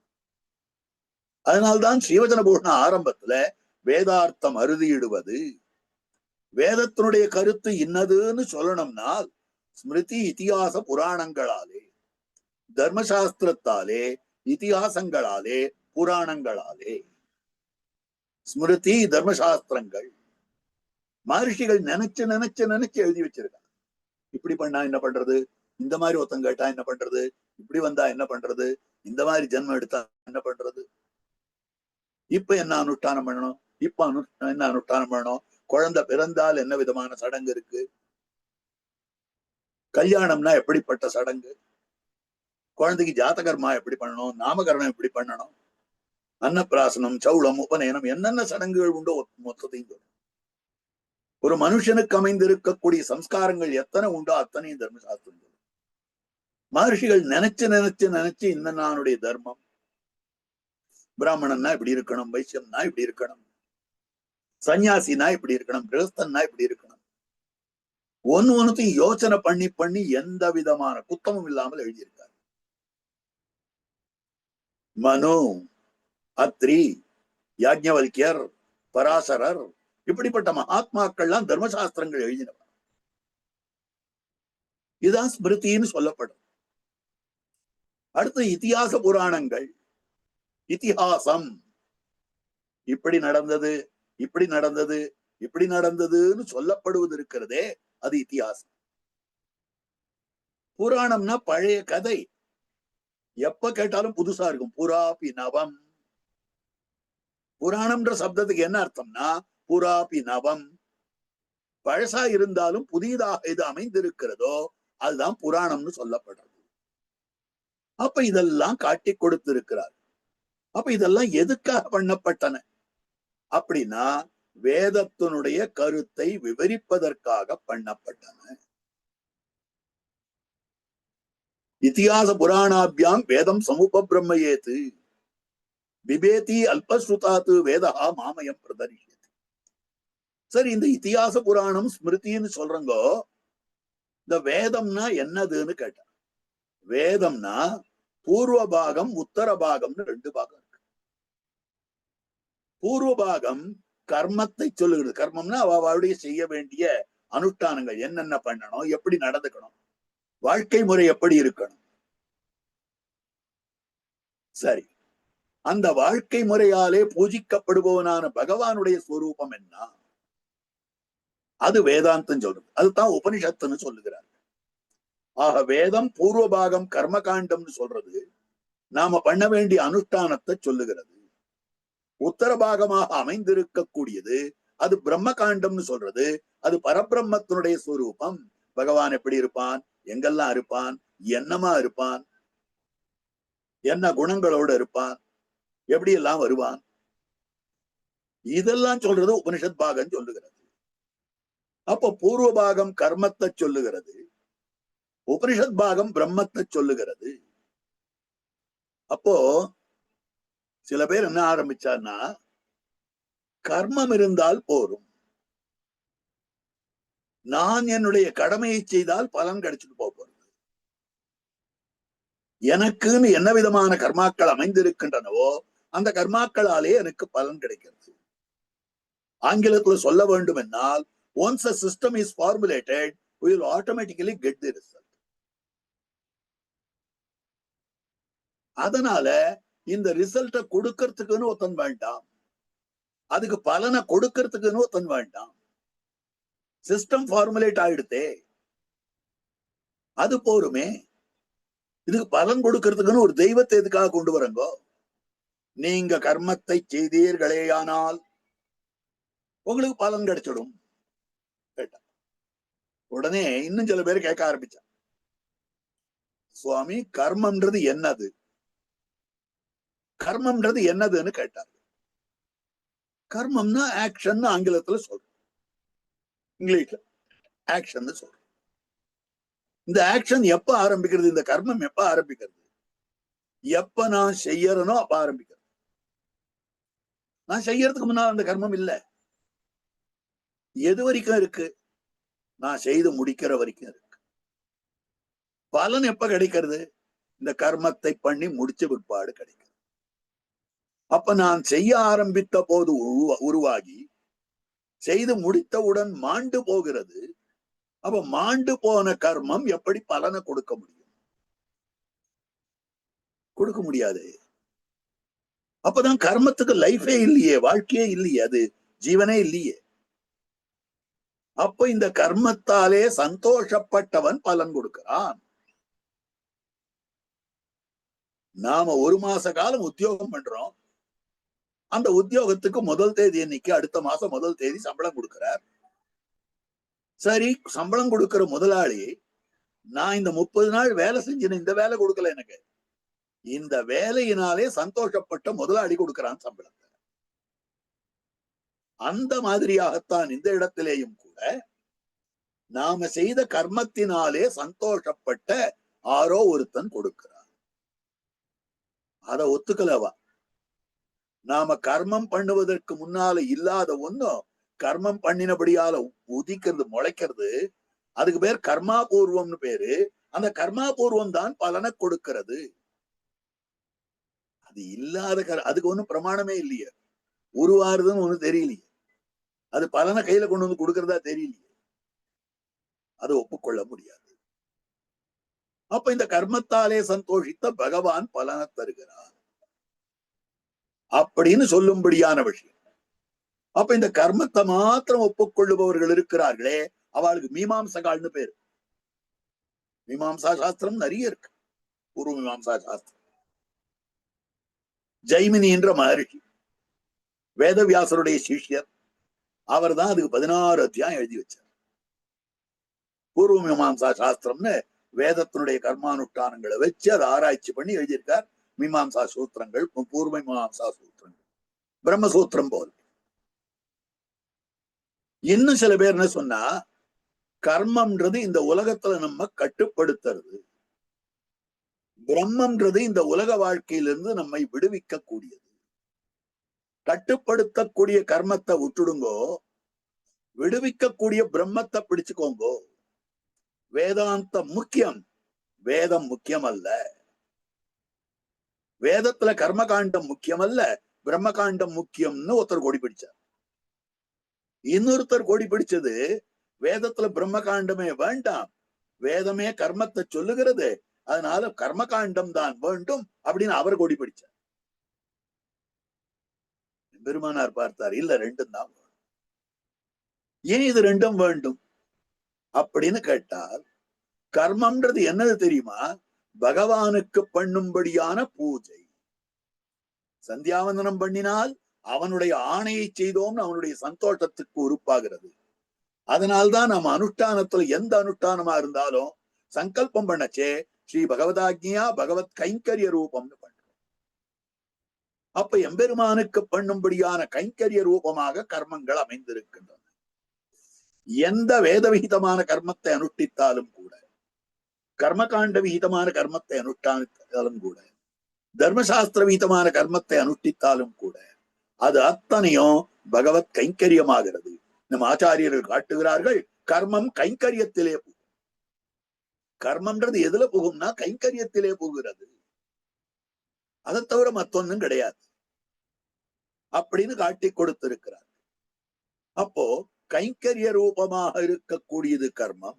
அதனால்தான் ஸ்ரீவச்சன பூஷண ஆரம்பத்துல வேதார்த்தம் அறுதியிடுவது. வேதத்தினுடைய கருத்து இன்னதுன்னு சொல்லணும்னால் ஸ்மிருதி இதிகாச புராணங்களாலே, தர்மசாஸ்திரத்தாலே, இதிகாசங்களாலே, புராணங்களாலே. ஸ்மிருதி தர்மசாஸ்திரங்கள் மகர்ஷிகள் நினைச்சு நினைச்சு நினைச்சு எழுதி வச்சிருக்காங்க. இப்படி பண்ணா என்ன பண்றது, இந்த மாதிரி ஒருத்தம் கேட்டா என்ன பண்றது, இப்படி வந்தா என்ன பண்றது, இந்த மாதிரி ஜென்மம் எடுத்தா என்ன பண்றது, இப்ப என்ன அனுஷ்டானம் பண்ணணும், இப்ப என்ன அனுஷ்டானம் பண்ணணும், குழந்தை பிறந்தால் என்ன விதமான சடங்கு இருக்கு, கல்யாணம்னா எப்படிப்பட்ட சடங்கு, குழந்தைக்கு ஜாதகர்மா எப்படி பண்ணணும், நாமகரணம் எப்படி பண்ணணும், அன்னப்பிராசனம், சௌளம், உபநயனம், என்னென்ன சடங்குகள் உண்டோ மொத்தத்தையும் சொல்லும். ஒரு மனுஷனுக்கு அமைந்திருக்கக்கூடிய சம்ஸ்காரங்கள் எத்தனை உண்டோ அத்தனையும் தர்மசாஸ்திரம் சொல்லும். மகர்ஷிகள் நினைச்சு நினைச்சு நினைச்சு இந்த நானுடைய தர்மம், பிராமணன்னா இப்படி இருக்கணும், வைசியம்னா இப்படி இருக்கணும், சன்னியாசினா இப்படி இருக்கணும், கிரகஸ்தன்னா இப்படி இருக்கணும், ஒன்னுத்தையும் யோசனை பண்ணி பண்ணி எந்த விதமான குத்தமும் இல்லாமல் எழுதியிருக்காரு. மனு, அத்ரி, யாஜ்ஞவல்கியர், பராசரர், இப்படிப்பட்ட மகாத்மாக்கள்லாம் தர்மசாஸ்திரங்கள் எழுதினவர். இதுதான் ஸ்மிருதின்னு சொல்லப்படும். அடுத்து இதிகாச புராணங்கள். இதிகாசம், இப்படி நடந்தது, இப்படி நடந்தது, இப்படி நடந்ததுன்னு சொல்லப்படுவது இருக்கிறதே, அது இதிகாசம். புராணம்னா பழைய கதை, எப்ப கேட்டாலும் புதுசா இருக்கும். புராபி நவம். புராணம்ன்ற சப்தத்துக்கு என்ன அர்த்தம்னா புராபி நவம், பழசா இருந்தாலும் புதிதாக எது அமைந்திருக்கிறதோ அதுதான் புராணம்னு சொல்லப்படுறது. அப்ப இதெல்லாம் காட்டி கொடுத்திருக்கிறார். அப்ப இதெல்லாம் எதுக்காக பண்ணப்பட்டன அப்படின்னா வேதத்தினுடைய கருத்தை விவரிப்பதற்காக பண்ணப்பட்டன. இதிகாச புராணாபியாம் வேதம் சமுப பிரம்மயேத்து விபேதி அல்பஸ்ருதாத்து வேதா மாமயம் பிரதரிஷதி. சரி, இந்த இதிகாச புராணம் ஸ்மிருதின்னு சொல்றங்கோ, இந்த வேதம்னா என்னதுன்னு கேட்டா, வேதம்னா பூர்வ பாகம் உத்தர பாகம்னு ரெண்டு பாகம் இருக்கு. பூர்வ பாகம் கர்மத்தை சொல்லுகிறது. கர்மம்னா அவளுடைய செய்ய வேண்டிய அனுஷ்டானங்கள், என்னென்ன பண்ணணும், எப்படி நடந்துக்கணும், வாழ்க்கை முறை எப்படி இருக்கணும். சரி, அந்த வாழ்க்கை முறையாலே பூஜிக்கப்படுபவனான பகவானுடைய ஸ்வரூபம் என்ன, அது வேதாந்தம் சொல்றது. அதுதான் உபனிஷத்துன்னு சொல்லுகிறார். ஆக வேதம் பூர்வ பாகம் கர்ம காண்டம்னு சொல்றது, நாம பண்ண வேண்டிய அனுஷ்டானத்தை சொல்லுகிறது. உத்தர பாகமாக அமைந்திருக்கக்கூடியது அது பிரம்ம காண்டம்னு சொல்றது, அது பரபிரம்மத்தினுடைய ஸ்வரூபம். பகவான் எப்படி இருப்பான், எங்கெல்லாம் இருப்பான், என்னமா இருப்பான், என்ன குணங்களோடு இருப்பான், எப்படி எல்லாம் வருவான், இதெல்லாம் சொல்றது உபனிஷத் பாகம் சொல்லுகிறது. அப்ப பூர்வ பாகம் கர்மத்தை சொல்லுகிறது, உபனிஷத் பாகம் பிரம்மத்தை சொல்லுகிறது. அப்போ சில பேர் என்ன ஆரம்பிச்சார்னா, கர்மம் இருந்தால் போரும், நான் என்னுடைய கடமையை செய்தால் பலன் கிடைச்சிட்டு போறது, எனக்குன்னு என்ன விதமான கர்மாக்கள் அமைந்திருக்கின்றனவோ அந்த கர்மாக்களாலே எனக்கு பலன் கிடைக்கிறது. ஆங்கிலத்துல சொல்ல வேண்டும் என்னால், once a system is formulated we will automatically get the result. அதனால இந்த ரிசல்ட்டை கொடுக்கறதுக்குன்னு ஒருத்தன் வேண்டாம், அதுக்கு பலனை கொடுக்கறதுக்குன்னு ஒருத்தன் வேண்டாம். சிஸ்டம் ஃபார்முலேட் ஆயிடுத்தே, அது போருமே. இதுக்கு பலன் கொடுக்கறதுக்குன்னு ஒரு தெய்வத்தை எதுக்காக கொண்டு வரங்கோ? நீங்க கர்மத்தை செய்தீர்களேயானால் உங்களுக்கு பலன் கிடைச்சிடும் கேட்டா, உடனே இன்னும் சில பேர் கேட்க ஆரம்பிச்சா, சுவாமி கர்மம்ன்றது என்னது, கர்மம்ன்றது என்னதுன்னு கேட்டாங்க. கர்மம்னா ஆக்ஷன் ஆங்கிலத்துல சொல்றோம், இங்கிலீஷ்ல ஆக்ஷன் சொல்றோம். இந்த ஆக்ஷன் எப்ப ஆரம்பிக்கிறது, இந்த கர்மம் எப்ப ஆரம்பிக்கிறது, எப்ப நான் செய்யறனோ அப்ப ஆரம்பிக்கிறது. நான் செய்யறதுக்கு முன்னால் அந்த கர்மம் இல்ல. எது வரைக்கும் இருக்கு, நான் செய்து முடிக்கிற வரைக்கும் இருக்கு. பலன் எப்ப கிடைக்கிறது, இந்த கர்மத்தை பண்ணி முடிச்ச பிற்பாடு கிடைக்கிறது. அப்ப நான் செய்ய ஆரம்பித்த போது உருவாகி செய்து முடித்தவுடன் மாண்டு போகிறது. அப்ப மாண்டு போன கர்மம் எப்படி பலனை கொடுக்க முடியும்? கொடுக்க முடியாது. அப்பதான் கர்மத்துக்கு லைஃபே இல்லையே, வாழ்க்கையே இல்லையே, அது ஜீவனே இல்லையே. அப்ப இந்த கர்மத்தாலே சந்தோஷப்பட்டவன் பலன் கொடுக்கிறான். நாம 1 மாச காலம் உத்தியோகம் பண்றோம். அந்த உத்தியோகத்துக்கு முதல் தேதி அன்னைக்கு அடுத்த மாசம் முதல் தேதி சம்பளம் கொடுக்கிறார். சரி, சம்பளம் கொடுக்கிற முதலாளி, நான் இந்த 30 நாள் வேலை செஞ்சேன், இந்த வேலை கொடுக்கல எனக்கு. இந்த வேலையினாலே சந்தோஷப்பட்ட முதலாளி கொடுக்கிறான் சம்பளத்தை. அந்த மாதிரியாகத்தான் இந்த இடத்திலேயும் கூட நாம செய்த கர்மத்தினாலே சந்தோஷப்பட்ட ஆரோ ஒருத்தன் கொடுக்கிறான். அதை ஒத்துக்கலவா? நாம கர்மம் பண்ணுவதற்கு முன்னால இல்லாத ஒன்னும் கர்மம் பண்ணினபடியால உதிக்கிறது, முளைக்கிறது. அதுக்கு பேர் கர்மாபூர்வம்னு பேரு. அந்த கர்மாபூர்வம் தான் பலனை கொடுக்கிறது. அது இல்லாத அதுக்கு ஒண்ணும் பிரமாணமே இல்லையே, உருவாருதுன்னு ஒண்ணு தெரியலையே, அது பலனை கையில கொண்டு வந்து கொடுக்கறதா தெரியலையே, அது ஒப்புக்கொள்ள முடியாது. அப்ப இந்த கர்மத்தாலே சந்தோஷித்த பகவான் பலனை தருகிறார் அப்படின்னு சொல்லும்படியான விஷயம். அப்ப இந்த கர்மத்தை மாத்திரம் ஒப்புக்கொள்ளுபவர்கள் இருக்கிறார்களே, அவளுக்கு மீமாம்சகால்னு பேரு. மீமாம்சா சாஸ்திரம் நிறைய இருக்கு. பூர்வ மீமாம்சா சாஸ்திரம். ஜெய்மினி என்ற மகர்ஷி, வேதவியாசருடைய சிஷ்யர், அவர் தான் அதுக்கு 16 அத்தியாயம் எழுதி வச்சார். பூர்வ மீமாம்சா சாஸ்திரம்னு வேதத்தினுடைய கர்மானுஷ்டானங்களை வச்சு அதை ஆராய்ச்சி பண்ணி எழுதியிருக்கார். மீமாம்சா சூத்திரங்கள், பூர்வ மீமாம்சா சூத்திரங்கள், பிரம்மசூத்திரம் போல். இன்னும் சில பேர் என்ன சொன்னா, கர்மம்ன்றது இந்த உலகத்துல நம்ம கட்டுப்படுத்துறது, பிரம்மம்ன்றது இந்த உலக வாழ்க்கையிலிருந்து நம்மை விடுவிக்க கூடியது. கட்டுப்படுத்தக்கூடிய கர்மத்தை விட்டுடுங்கோ, விடுவிக்கக்கூடிய பிரம்மத்தை பிடிச்சுக்கோங்கோ. வேதாந்தம் முக்கியம், வேதம் முக்கியம் அல்ல. வேதத்துல கர்மகாண்டம் முக்கியம் அல்ல, பிரம்மகாண்டம் முக்கியம்னு ஒருத்தர் கொடி பிடிச்சார். இன்னொருத்தர் கொடி பிடிச்சது, வேதத்துல பிரம்மகாண்டமே வேண்டாம், வேதமே கர்மத்தை சொல்லுகிறது, அதனால கர்மகாண்டம் தான் வேண்டும் அப்படின்னு அவர் கொடி பிடிச்சார். பெருமானார் பார்த்தார், இல்ல ரெண்டும் தான். ஏன் இது ரெண்டும் வேண்டும் அப்படின்னு கேட்டால், கர்மம்ன்றது என்னது தெரியுமா? பகவானுக்கு பண்ணும்படியான பூஜை. சந்தியாவந்தனம் பண்ணினால் அவனுடைய ஆணையை செய்தோம்னு அவனுடைய சந்தோஷத்துக்கு உறுப்பாகிறது. அதனால்தான் நம்ம அனுஷ்டானத்துல எந்த அனுஷ்டானமா இருந்தாலும் சங்கல்பம் பண்ணச்சே ஸ்ரீ பகவதாக்ஞியா பகவத் கைங்கரிய ரூபம்னு பண்றோம். அப்ப எம்பெருமானுக்கு பண்ணும்படியான கைங்கரிய ரூபமாக கர்மங்கள் அமைந்திருக்கின்றன. எந்த வேத விகிதமான கர்மத்தை அனுஷ்டித்தாலும் கூட, கர்மகாண்ட விகிதமான கர்மத்தை அனுஷ்டானித்தாலும் கூட, தர்மசாஸ்திர விகிதமான கர்மத்தை அனுஷ்டித்தாலும் கூட, அது அத்தனையும் பகவத் கைங்கரியமாகிறது. நம் ஆச்சாரியர்கள் காட்டுகிறார்கள், கர்மம் கைங்கரியத்திலே புகும். கர்மம்ன்றது எதுல புகும்னா கைங்கரியத்திலே புகுகிறது, அதை தவிர மத்தொன்னும் கிடையாது அப்படின்னு காட்டி கொடுத்திருக்கிறார். அப்போ கைங்கரிய ரூபமாக இருக்கக்கூடியது கர்மம்.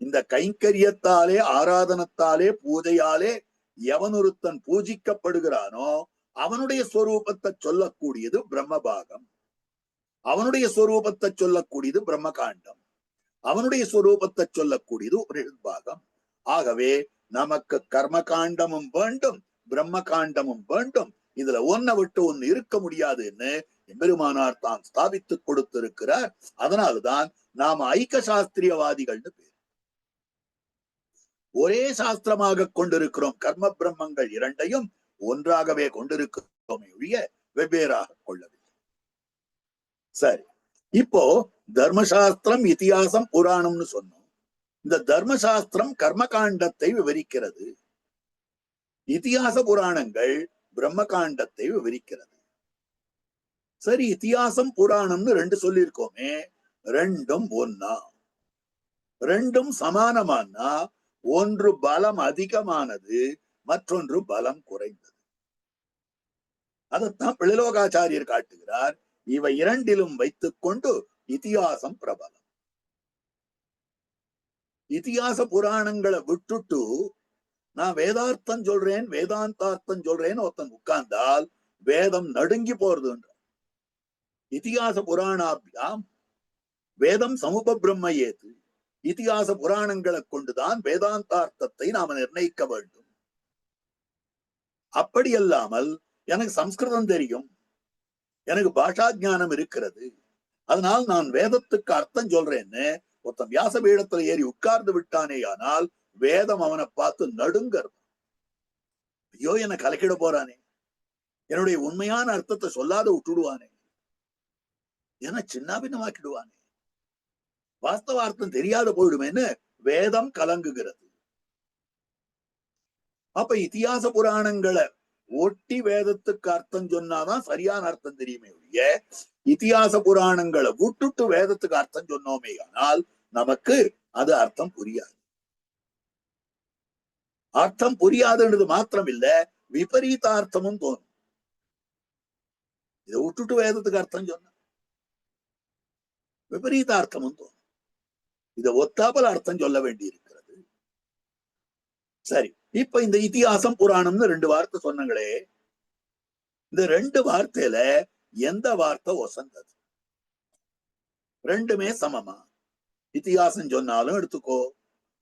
இந்த கைங்கரியத்தாலே, ஆராதனத்தாலே, பூஜையாலே எவனொருத்தன் பூஜிக்கப்படுகிறானோ அவனுடைய ஸ்வரூபத்தை சொல்லக்கூடியது பிரம்மபாகம், அவனுடைய ஸ்வரூபத்தை சொல்லக்கூடியது பிரம்மகாண்டம், அவனுடைய ஸ்வரூபத்தை சொல்லக்கூடியது உபனிஷத் பாகம். ஆகவே நமக்கு கர்மகாண்டமும் வேண்டும், பிரம்மகாண்டமும் வேண்டும். இதுல ஒன்னை விட்டு ஒன்னு இருக்க முடியாதுன்னு எம்பெருமானார் தான் ஸ்தாபித்துக் கொடுத்திருக்கிறார். அதனால்தான் நாம ஐக்க சாஸ்திரியவாதிகள்னு பேர். ஒரே சாஸ்திரமாக கொண்டிருக்கிறோம். கர்ம பிரம்மங்கள் இரண்டையும் ஒன்றாகவே கொண்டிருக்கிறோமே ஒழிய வெவ்வேறாக கொள்ளவில்லை. சரி, இப்போ தர்மசாஸ்திரம், இதிகாசம், புராணம்னு சொன்னோம். இந்த தர்மசாஸ்திரம் கர்மகாண்டத்தை விவரிக்கிறது, இதிகாச புராணங்கள் பிரம்மகாண்டத்தை விவரிக்கிறது. சரி, இதிகாசம் புராணம்னு ரெண்டு சொல்லியிருக்கோமே, ரெண்டும் ஒன்னா? ரெண்டும் சமானமானா ஒன்று பலம் அதிகமானது, மற்றொன்று பலம் குறைந்தது. அதைத்தான் பிள்ளலோகாச்சாரியர் காட்டுகிறார். இவை இரண்டிலும் வைத்துக் கொண்டு இதிகாசம் பிரபலம். இதிகாச புராணங்களை விட்டுட்டு நான் வேதார்த்தம் சொல்றேன், வேதாந்தார்த்தம் சொல்றேன்னு ஒருத்தன் உட்கார்ந்தால் வேதம் நடுங்கி போறதுன்ற. இதிகாச புராணாபியாம் வேதம் சமுப பிரம்ம ஏது. இதிகாச புராணங்களை கொண்டுதான் வேதாந்தார்த்தத்தை நாம நிர்ணயிக்க வேண்டும். அப்படி அல்லாமல் எனக்கு சம்ஸ்கிருதம் தெரியும், எனக்கு பாஷா ஞானம் இருக்கிறது, அதனால் நான் வேதத்துக்கு அர்த்தம் சொல்றேன்னு ஒருத்தன் வியாச பீடத்துல ஏறி உட்கார்ந்து விட்டானே, ஆனால் வேதம் அவனை பார்த்து நடுங்கிறது. ஐயோ என்னை கலக்கிட போறானே, என்னுடைய உண்மையான அர்த்தத்தை சொல்லாத விட்டுடுவானே, என சின்னாபின்னமாக்கிடுவானே, வாஸ்தவ அர்த்தம் தெரியாத போயிடுமேன்னு வேதம் கலங்குகிறது. அப்ப இதிகாச புராணங்களை ஒட்டி வேதத்துக்கு அர்த்தம் சொன்னாதான் சரியான அர்த்தம் தெரியுமே ஒழிய, இதிகாச புராணங்களை விட்டுட்டு வேதத்துக்கு அர்த்தம் சொன்னோமே ஆனால் நமக்கு அது அர்த்தம் புரியாது. அர்த்தம் புரியாதுன்றது மாத்திரம் இல்ல, விபரீதார்த்தமும் தோணும். இதை விட்டுட்டு வேதத்துக்கு அர்த்தம் சொன்ன விபரீதார்த்தமும் தோணும். இதை ஒத்தாப்பல் அர்த்தம் சொல்ல வேண்டி இருக்கிறது. சரி, இப்ப இந்த இதிகாசம் புராணம்னு ரெண்டு வார்த்தை சொன்னங்களே, இந்த ரெண்டு வார்த்தையில எந்த வார்த்தை ஒசந்தது? ரெண்டுமே சமமா? இதிகாசம் சொன்னாலும் எடுத்துக்கோ,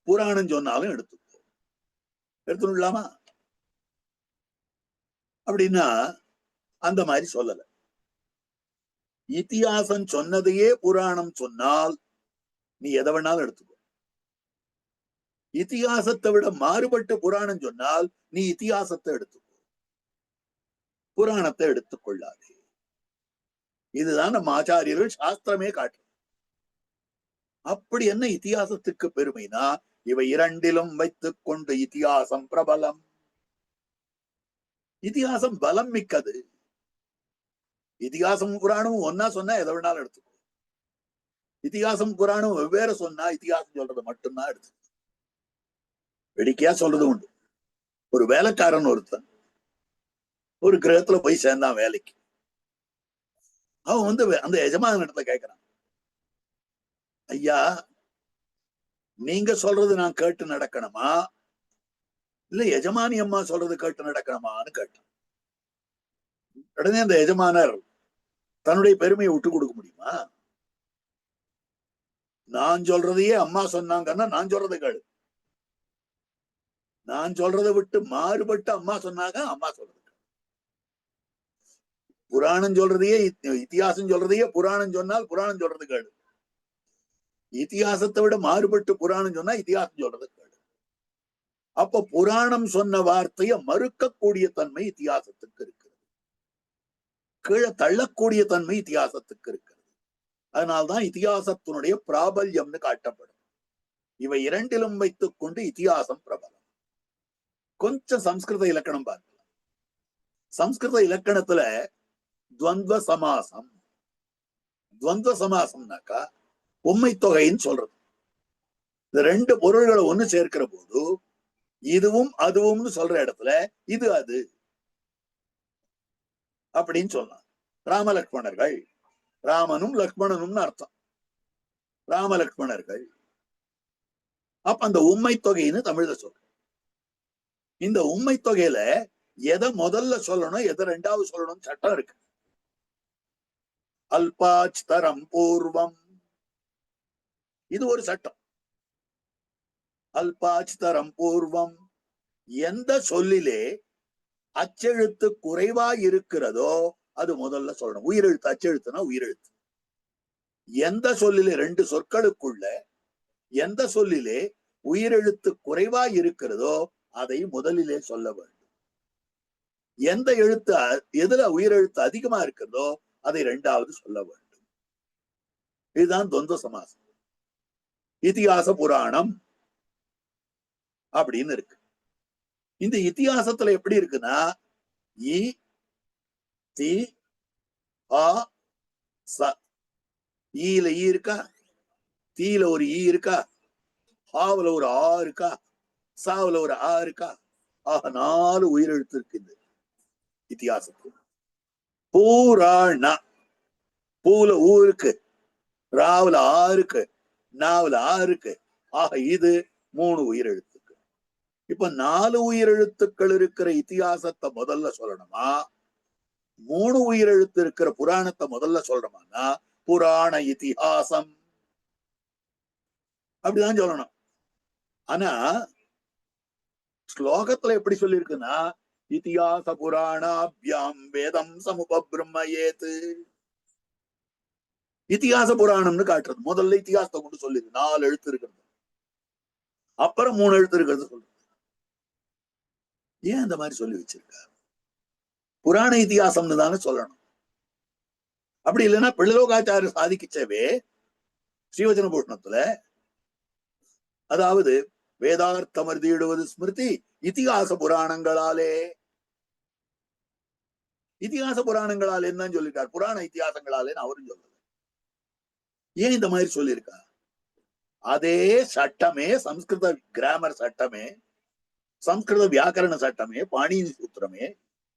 புராணம் சொன்னாலும் எடுத்துக்கோ, எடுத்துடலாமா? அப்படின்னா அந்த மாதிரி சொல்லல. இதிகாசம் சொன்னதையே புராணம் சொன்னால் நீ எதை வேணாலும் எடுத்துக்கோ. இதிகாசத்தை விட மாறுபட்டு புராணம் சொன்னால் நீ இதிகாசத்தை எடுத்துக்கோ, புராணத்தை எடுத்துக்கொள்ளாதே. இதுதான் நம்ம ஆச்சாரியர்கள் சாஸ்திரமே காட்டு. அப்படி என்ன இதிகாசத்துக்கு பெருமைனா, இவை இரண்டிலும் வைத்துக் கொண்டு இதிகாசம் பிரபலம். இதிகாசம் பலம் மிக்கது. இதிகாசம் புராணமும் ஒன்னா சொன்னா எதை வேணாலும் எடுத்துக்கோ. இதிகாசம் புராணம் வெவ்வேறு சொன்னா இதிகாசம் சொல்றது மட்டும்தான் எடுத்து. வேடிக்கையா சொல்றது உண்டு. ஒரு வேலைக்காரன் ஒருத்தன் ஒரு கிரகத்துல போய் சேர்ந்தான் வேலைக்கு. அவன் அந்த எஜமான இடத்துல கேட்கிறான், ஐயா நீங்க சொல்றது நான் கேட்டு நடக்கணுமா, இல்ல எஜமானி அம்மா சொல்றது கேட்டு நடக்கணுமான்னு கேட்டான். உடனே அந்த எஜமானர் தன்னுடைய பெருமையை விட்டு கொடுக்க முடியுமா? நான் சொல்றதையே அம்மா சொன்னாங்கன்னா நான் சொல்றதை கேளு, நான் சொல்றதை விட்டு மாறுபட்டு அம்மா சொன்னாங்க அம்மா சொல்றது. புராணம் சொல்றதையே இதிகாசம் சொல்றதையே புராணம் சொன்னால் புராணம் சொல்றது கேளு, இதிகாசத்தை விட மாறுபட்டு புராணம் சொன்னா இதிகாசம் சொல்றது கேளு. அப்ப புராணம் சொன்ன வார்த்தையை மறுக்கக்கூடிய தன்மை இதிகாசத்துக்கு இருக்கிறது, கீழே தள்ளக்கூடிய தன்மை இதிகாசத்துக்கு இருக்கிறது. அதனால்தான் இதிகாசத்தினுடைய பிராபல்யம்னு காட்டப்படும். இவை இரண்டிலும் வைத்துக் கொண்டு இதிகாசம் பிரபலம். கொஞ்சம் சம்ஸ்கிருத இலக்கணம் பார்க்கலாம். சம்ஸ்கிருத இலக்கணத்துல துவந்த சமாசம், துவந்த சமாசம்னாக்கா உண்மை தொகைன்னு சொல்றது. இந்த ரெண்டு பொருள்களை ஒண்ணு சேர்க்கிற போது இதுவும் அதுவும் சொல்ற இடத்துல இது அது அப்படின்னு சொல்லலாம். ராம லக்ஷ்மணர்கள், ராமனும் லக்ஷ்மணனும்னு அர்த்தம், ராம லக்ஷ்மணர்கள். அப்ப அந்த உண்மை தொகைன்னு தமிழ்ல சொல்ற. இந்த உண்மை தொகையில எதை முதல்ல சொல்லணும் எதை ரெண்டாவது சொல்லணும் சட்டம் இருக்கு. அல்பாச்தரம் பூர்வம், இது ஒரு சட்டம். அல்பாச்தரம் பூர்வம், எந்த சொல்லிலே அச்செழுத்து குறைவா இருக்கிறதோ அது முதல்ல சொல்லணும். உயிரெழுத்து, அச்செழுத்துனா உயிரெழுத்து. எந்த சொல்லிலே ரெண்டு சொற்களுக்குள்ள எந்த சொல்லிலே உயிரெழுத்து குறைவா இருக்கிறதோ அதை முதலிலே சொல்ல வேண்டும். எந்த எழுத்து எதுல உயிரெழுத்து அதிகமா இருக்கிறதோ அதை இரண்டாவது சொல்ல வேண்டும். இதுதான் துவந்த சமாசம். இதிகாச புராணம் அப்படின்னு இருக்கு. இந்த இதிகாசத்துல எப்படி இருக்குன்னா, இ தி ஆ ச. ஈல ஈ இருக்கா, தீல ஒரு ஈ இருக்கா, ஆவுல ஒரு ஆ இருக்கா, சாவுல ஒரு ஆ இருக்கா. ஆக 4 உயிரெழுத்து இருக்கு இந்த இதிகாசத்துக்கு. பூராண, பூல ஊருக்கு, ராவுல ஆருக்கு, நாவுல ஆருக்கு. ஆக இது 3 உயிரெழுத்துக்கள். இப்ப 4 உயிரெழுத்துக்கள் இருக்கிற இதிகாசத்தை முதல்ல சொல்லணுமா, 3 உயிரெழுத்து இருக்கிற புராணத்தை முதல்ல சொல்றோம்னா புராண இதிகாசம் அப்படிதான் சொல்லணும். ஆனா ஸ்லோகத்துல எப்படி சொல்லியிருக்குன்னா, இதிகாச புராணாபியாம் வேதம் சமுபப்ரம்மயேத். இதிகாச புராணம்னு காட்டுறது. முதல்ல இதிகாசத்தை கொண்டு சொல்லிருக்கு, 4 எழுத்து இருக்கிறது, அப்புறம் 3 எழுத்து இருக்கிறது சொல்றது. ஏன் அந்த மாதிரி சொல்லி வச்சிருக்க? புராண இதிகாசம்னு தானே சொல்லணும். அப்படி இல்லைன்னா பிள்ளலோகாச்சாரிய சாதிக்கிச்சவே ஸ்ரீவச்சன பூஷணத்துல, அதாவது வேதார்த்தம் அறுதியிடுவது ஸ்மிருதி இதிகாச புராணங்களாலே. இதிகாச புராணங்களால் என்னன்னு சொல்லியிருக்கார், புராண இதிகாசங்களாலேன்னு அவரும் சொல்லல. ஏன் இந்த மாதிரி சொல்லியிருக்கா? அதே சட்டமே, சம்ஸ்கிருத கிராமர் சட்டமே, சம்ஸ்கிருத வியாக்கரண சட்டமே, பாணினி சூத்திரமே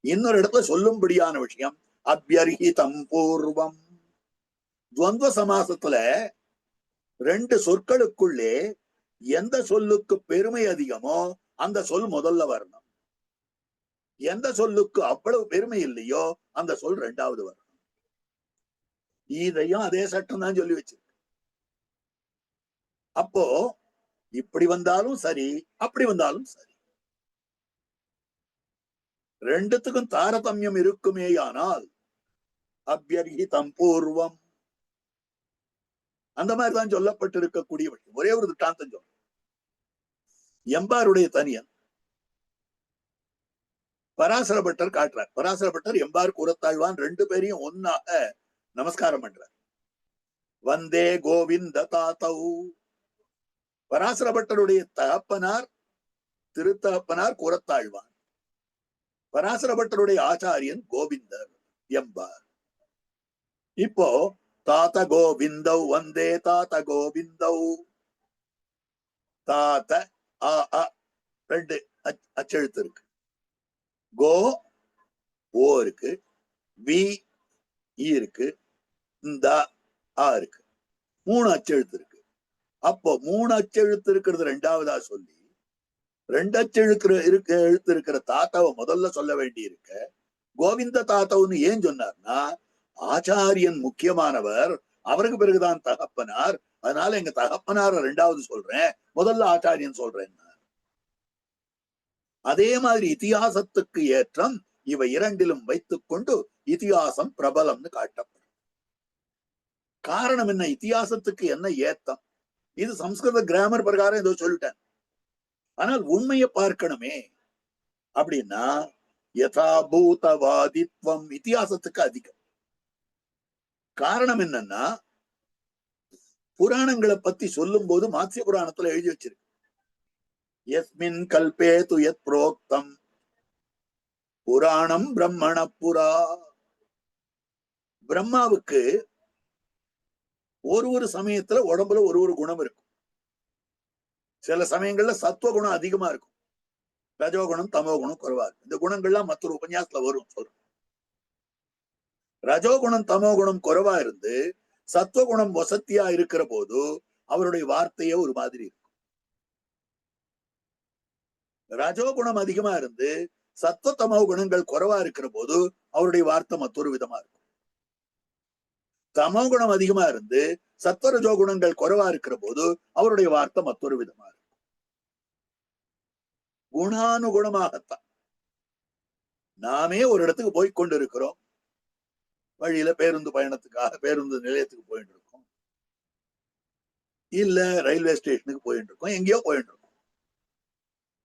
இன்னொரு இடத்துல சொல்லும்படியான விஷயம். அபியர்ஹிதம் பூர்வம். துவந்த சமாசத்துல 2 சொற்களுக்குள்ளே எந்த சொல்லுக்கு பெருமை அதிகமோ அந்த சொல் முதல்ல வரணும். எந்த சொல்லுக்கு அவ்வளவு பெருமை இல்லையோ அந்த சொல் 2வது வரணும். இதையும் அதே சட்டம் தான் சொல்லி வச்சிருக்கு. அப்போ இப்படி வந்தாலும் சரி, அப்படி வந்தாலும் சரி, 2த்துக்கும் தாரதமியம் இருக்குமேயானால் அபியர்ஹிதம் பூர்வம் அந்த மாதிரிதான் சொல்லப்பட்டிருக்கக்கூடிய விஷயம். ஒரே ஒரு திட்டாந்தம் சொல்றேன். எம்பாருடைய தனியன் பராசர பட்டர் காட்டுறார். பராசர பட்டர் எம்பார் கூறத்தாழ்வான் 2 பேரையும் ஒன்னாக நமஸ்காரம் பண்றார். வந்தே கோவிந்த தாத்தௌ. பராசர பட்டருடைய தகப்பனார் திருத்தகப்பனார் கூறத்தாழ்வான், பராசர பட்டருடைய ஆச்சாரியன் கோவிந்தர் எம்பார். இப்போ தாத்த கோவிந்தௌ வந்தே தாத்த கோவிந்தௌ. தாத்த ஆ 2 அச்செழுத்து இருக்கு. கோ ஓ இருக்கு, வி இருக்கு, இந்த ஆ இருக்கு. 3 அச்செழுத்து இருக்கு. அப்போ 3 அச்செழுத்து இருக்கிறது 2வதா சொல்லி 2 எழுத்து இருக்கிற தாத்தாவை முதல்ல சொல்ல வேண்டி இருக்க. கோவிந்த தாத்தவுன்னு ஏன் சொன்னார்னா, ஆச்சாரியன் முக்கியமானவர், அவருக்கு பிறகுதான் தகப்பனார். அதனால எங்க தகப்பனார 2வது சொல்றேன், முதல்ல ஆச்சாரியன் சொல்றேன். அதே மாதிரி இதிகாசத்துக்கு ஏற்றம் இவை 2லும் வைத்துக் கொண்டு இதிகாசம் பிரபலம்னு காட்டப்படும். காரணம் என்ன? இதிகாசத்துக்கு என்ன ஏத்தம்? இது சம்ஸ்கிருத கிராமர் பிரகாரம் ஏதோ சொல்லிட்டேன். ஆனால் உண்மையை பார்க்கணுமே. அப்படின்னா யதாபூதவாதித்வம் இதிகாசத்துக்கு அதிகம். காரணம் என்னன்னா, புராணங்களை பத்தி சொல்லும் போது மாத்ஸ்ய புராணத்துல எழுதி வச்சிருக்கு, யஸ்மின் கல்பே து யத் புரோக்தம் புராணம் பிரம்மண புரா. பிரம்மாவுக்கு ஒரு சமயத்துல உடம்புல ஒரு குணம் இருக்கும். சில சமயங்கள்ல சத்துவ குணம் அதிகமா இருக்கும், ரஜோகுணம் தமோ குணம் குறைவா இருக்கும். இந்த குணங்கள்லாம் மற்றொரு உபன்யாசத்துல வரும் சொல்றேன். ரஜோகுணம் தமோ குணம் குறைவா இருந்து சத்துவகுணம் வசத்தியா இருக்கிற போது அவருடைய வார்த்தையே ஒரு மாதிரி இருக்கும். ரஜோகுணம் அதிகமா இருந்து சத்துவ தமோ குணங்கள் குறைவா இருக்கிற போது அவருடைய வார்த்தை மற்றொரு விதமா இருக்கும். தமோ குணம் அதிகமா இருந்து சத்துவ ரஜோ குணங்கள் குறைவா இருக்கிற போது அவருடைய வார்த்தை மற்றொரு விதமா இருக்கும். குணானுகுணமாகத்தான். நாமே ஒரு இடத்துக்கு போய் கொண்டு இருக்கிறோம், வழியில பேருந்து பயணத்துக்காக பேருந்து நிலையத்துக்கு போயிட்டு இருக்கோம், இல்ல ரயில்வே ஸ்டேஷனுக்கு போயிட்டு இருக்கோம், எங்கேயோ போயிட்டு இருக்கோம்.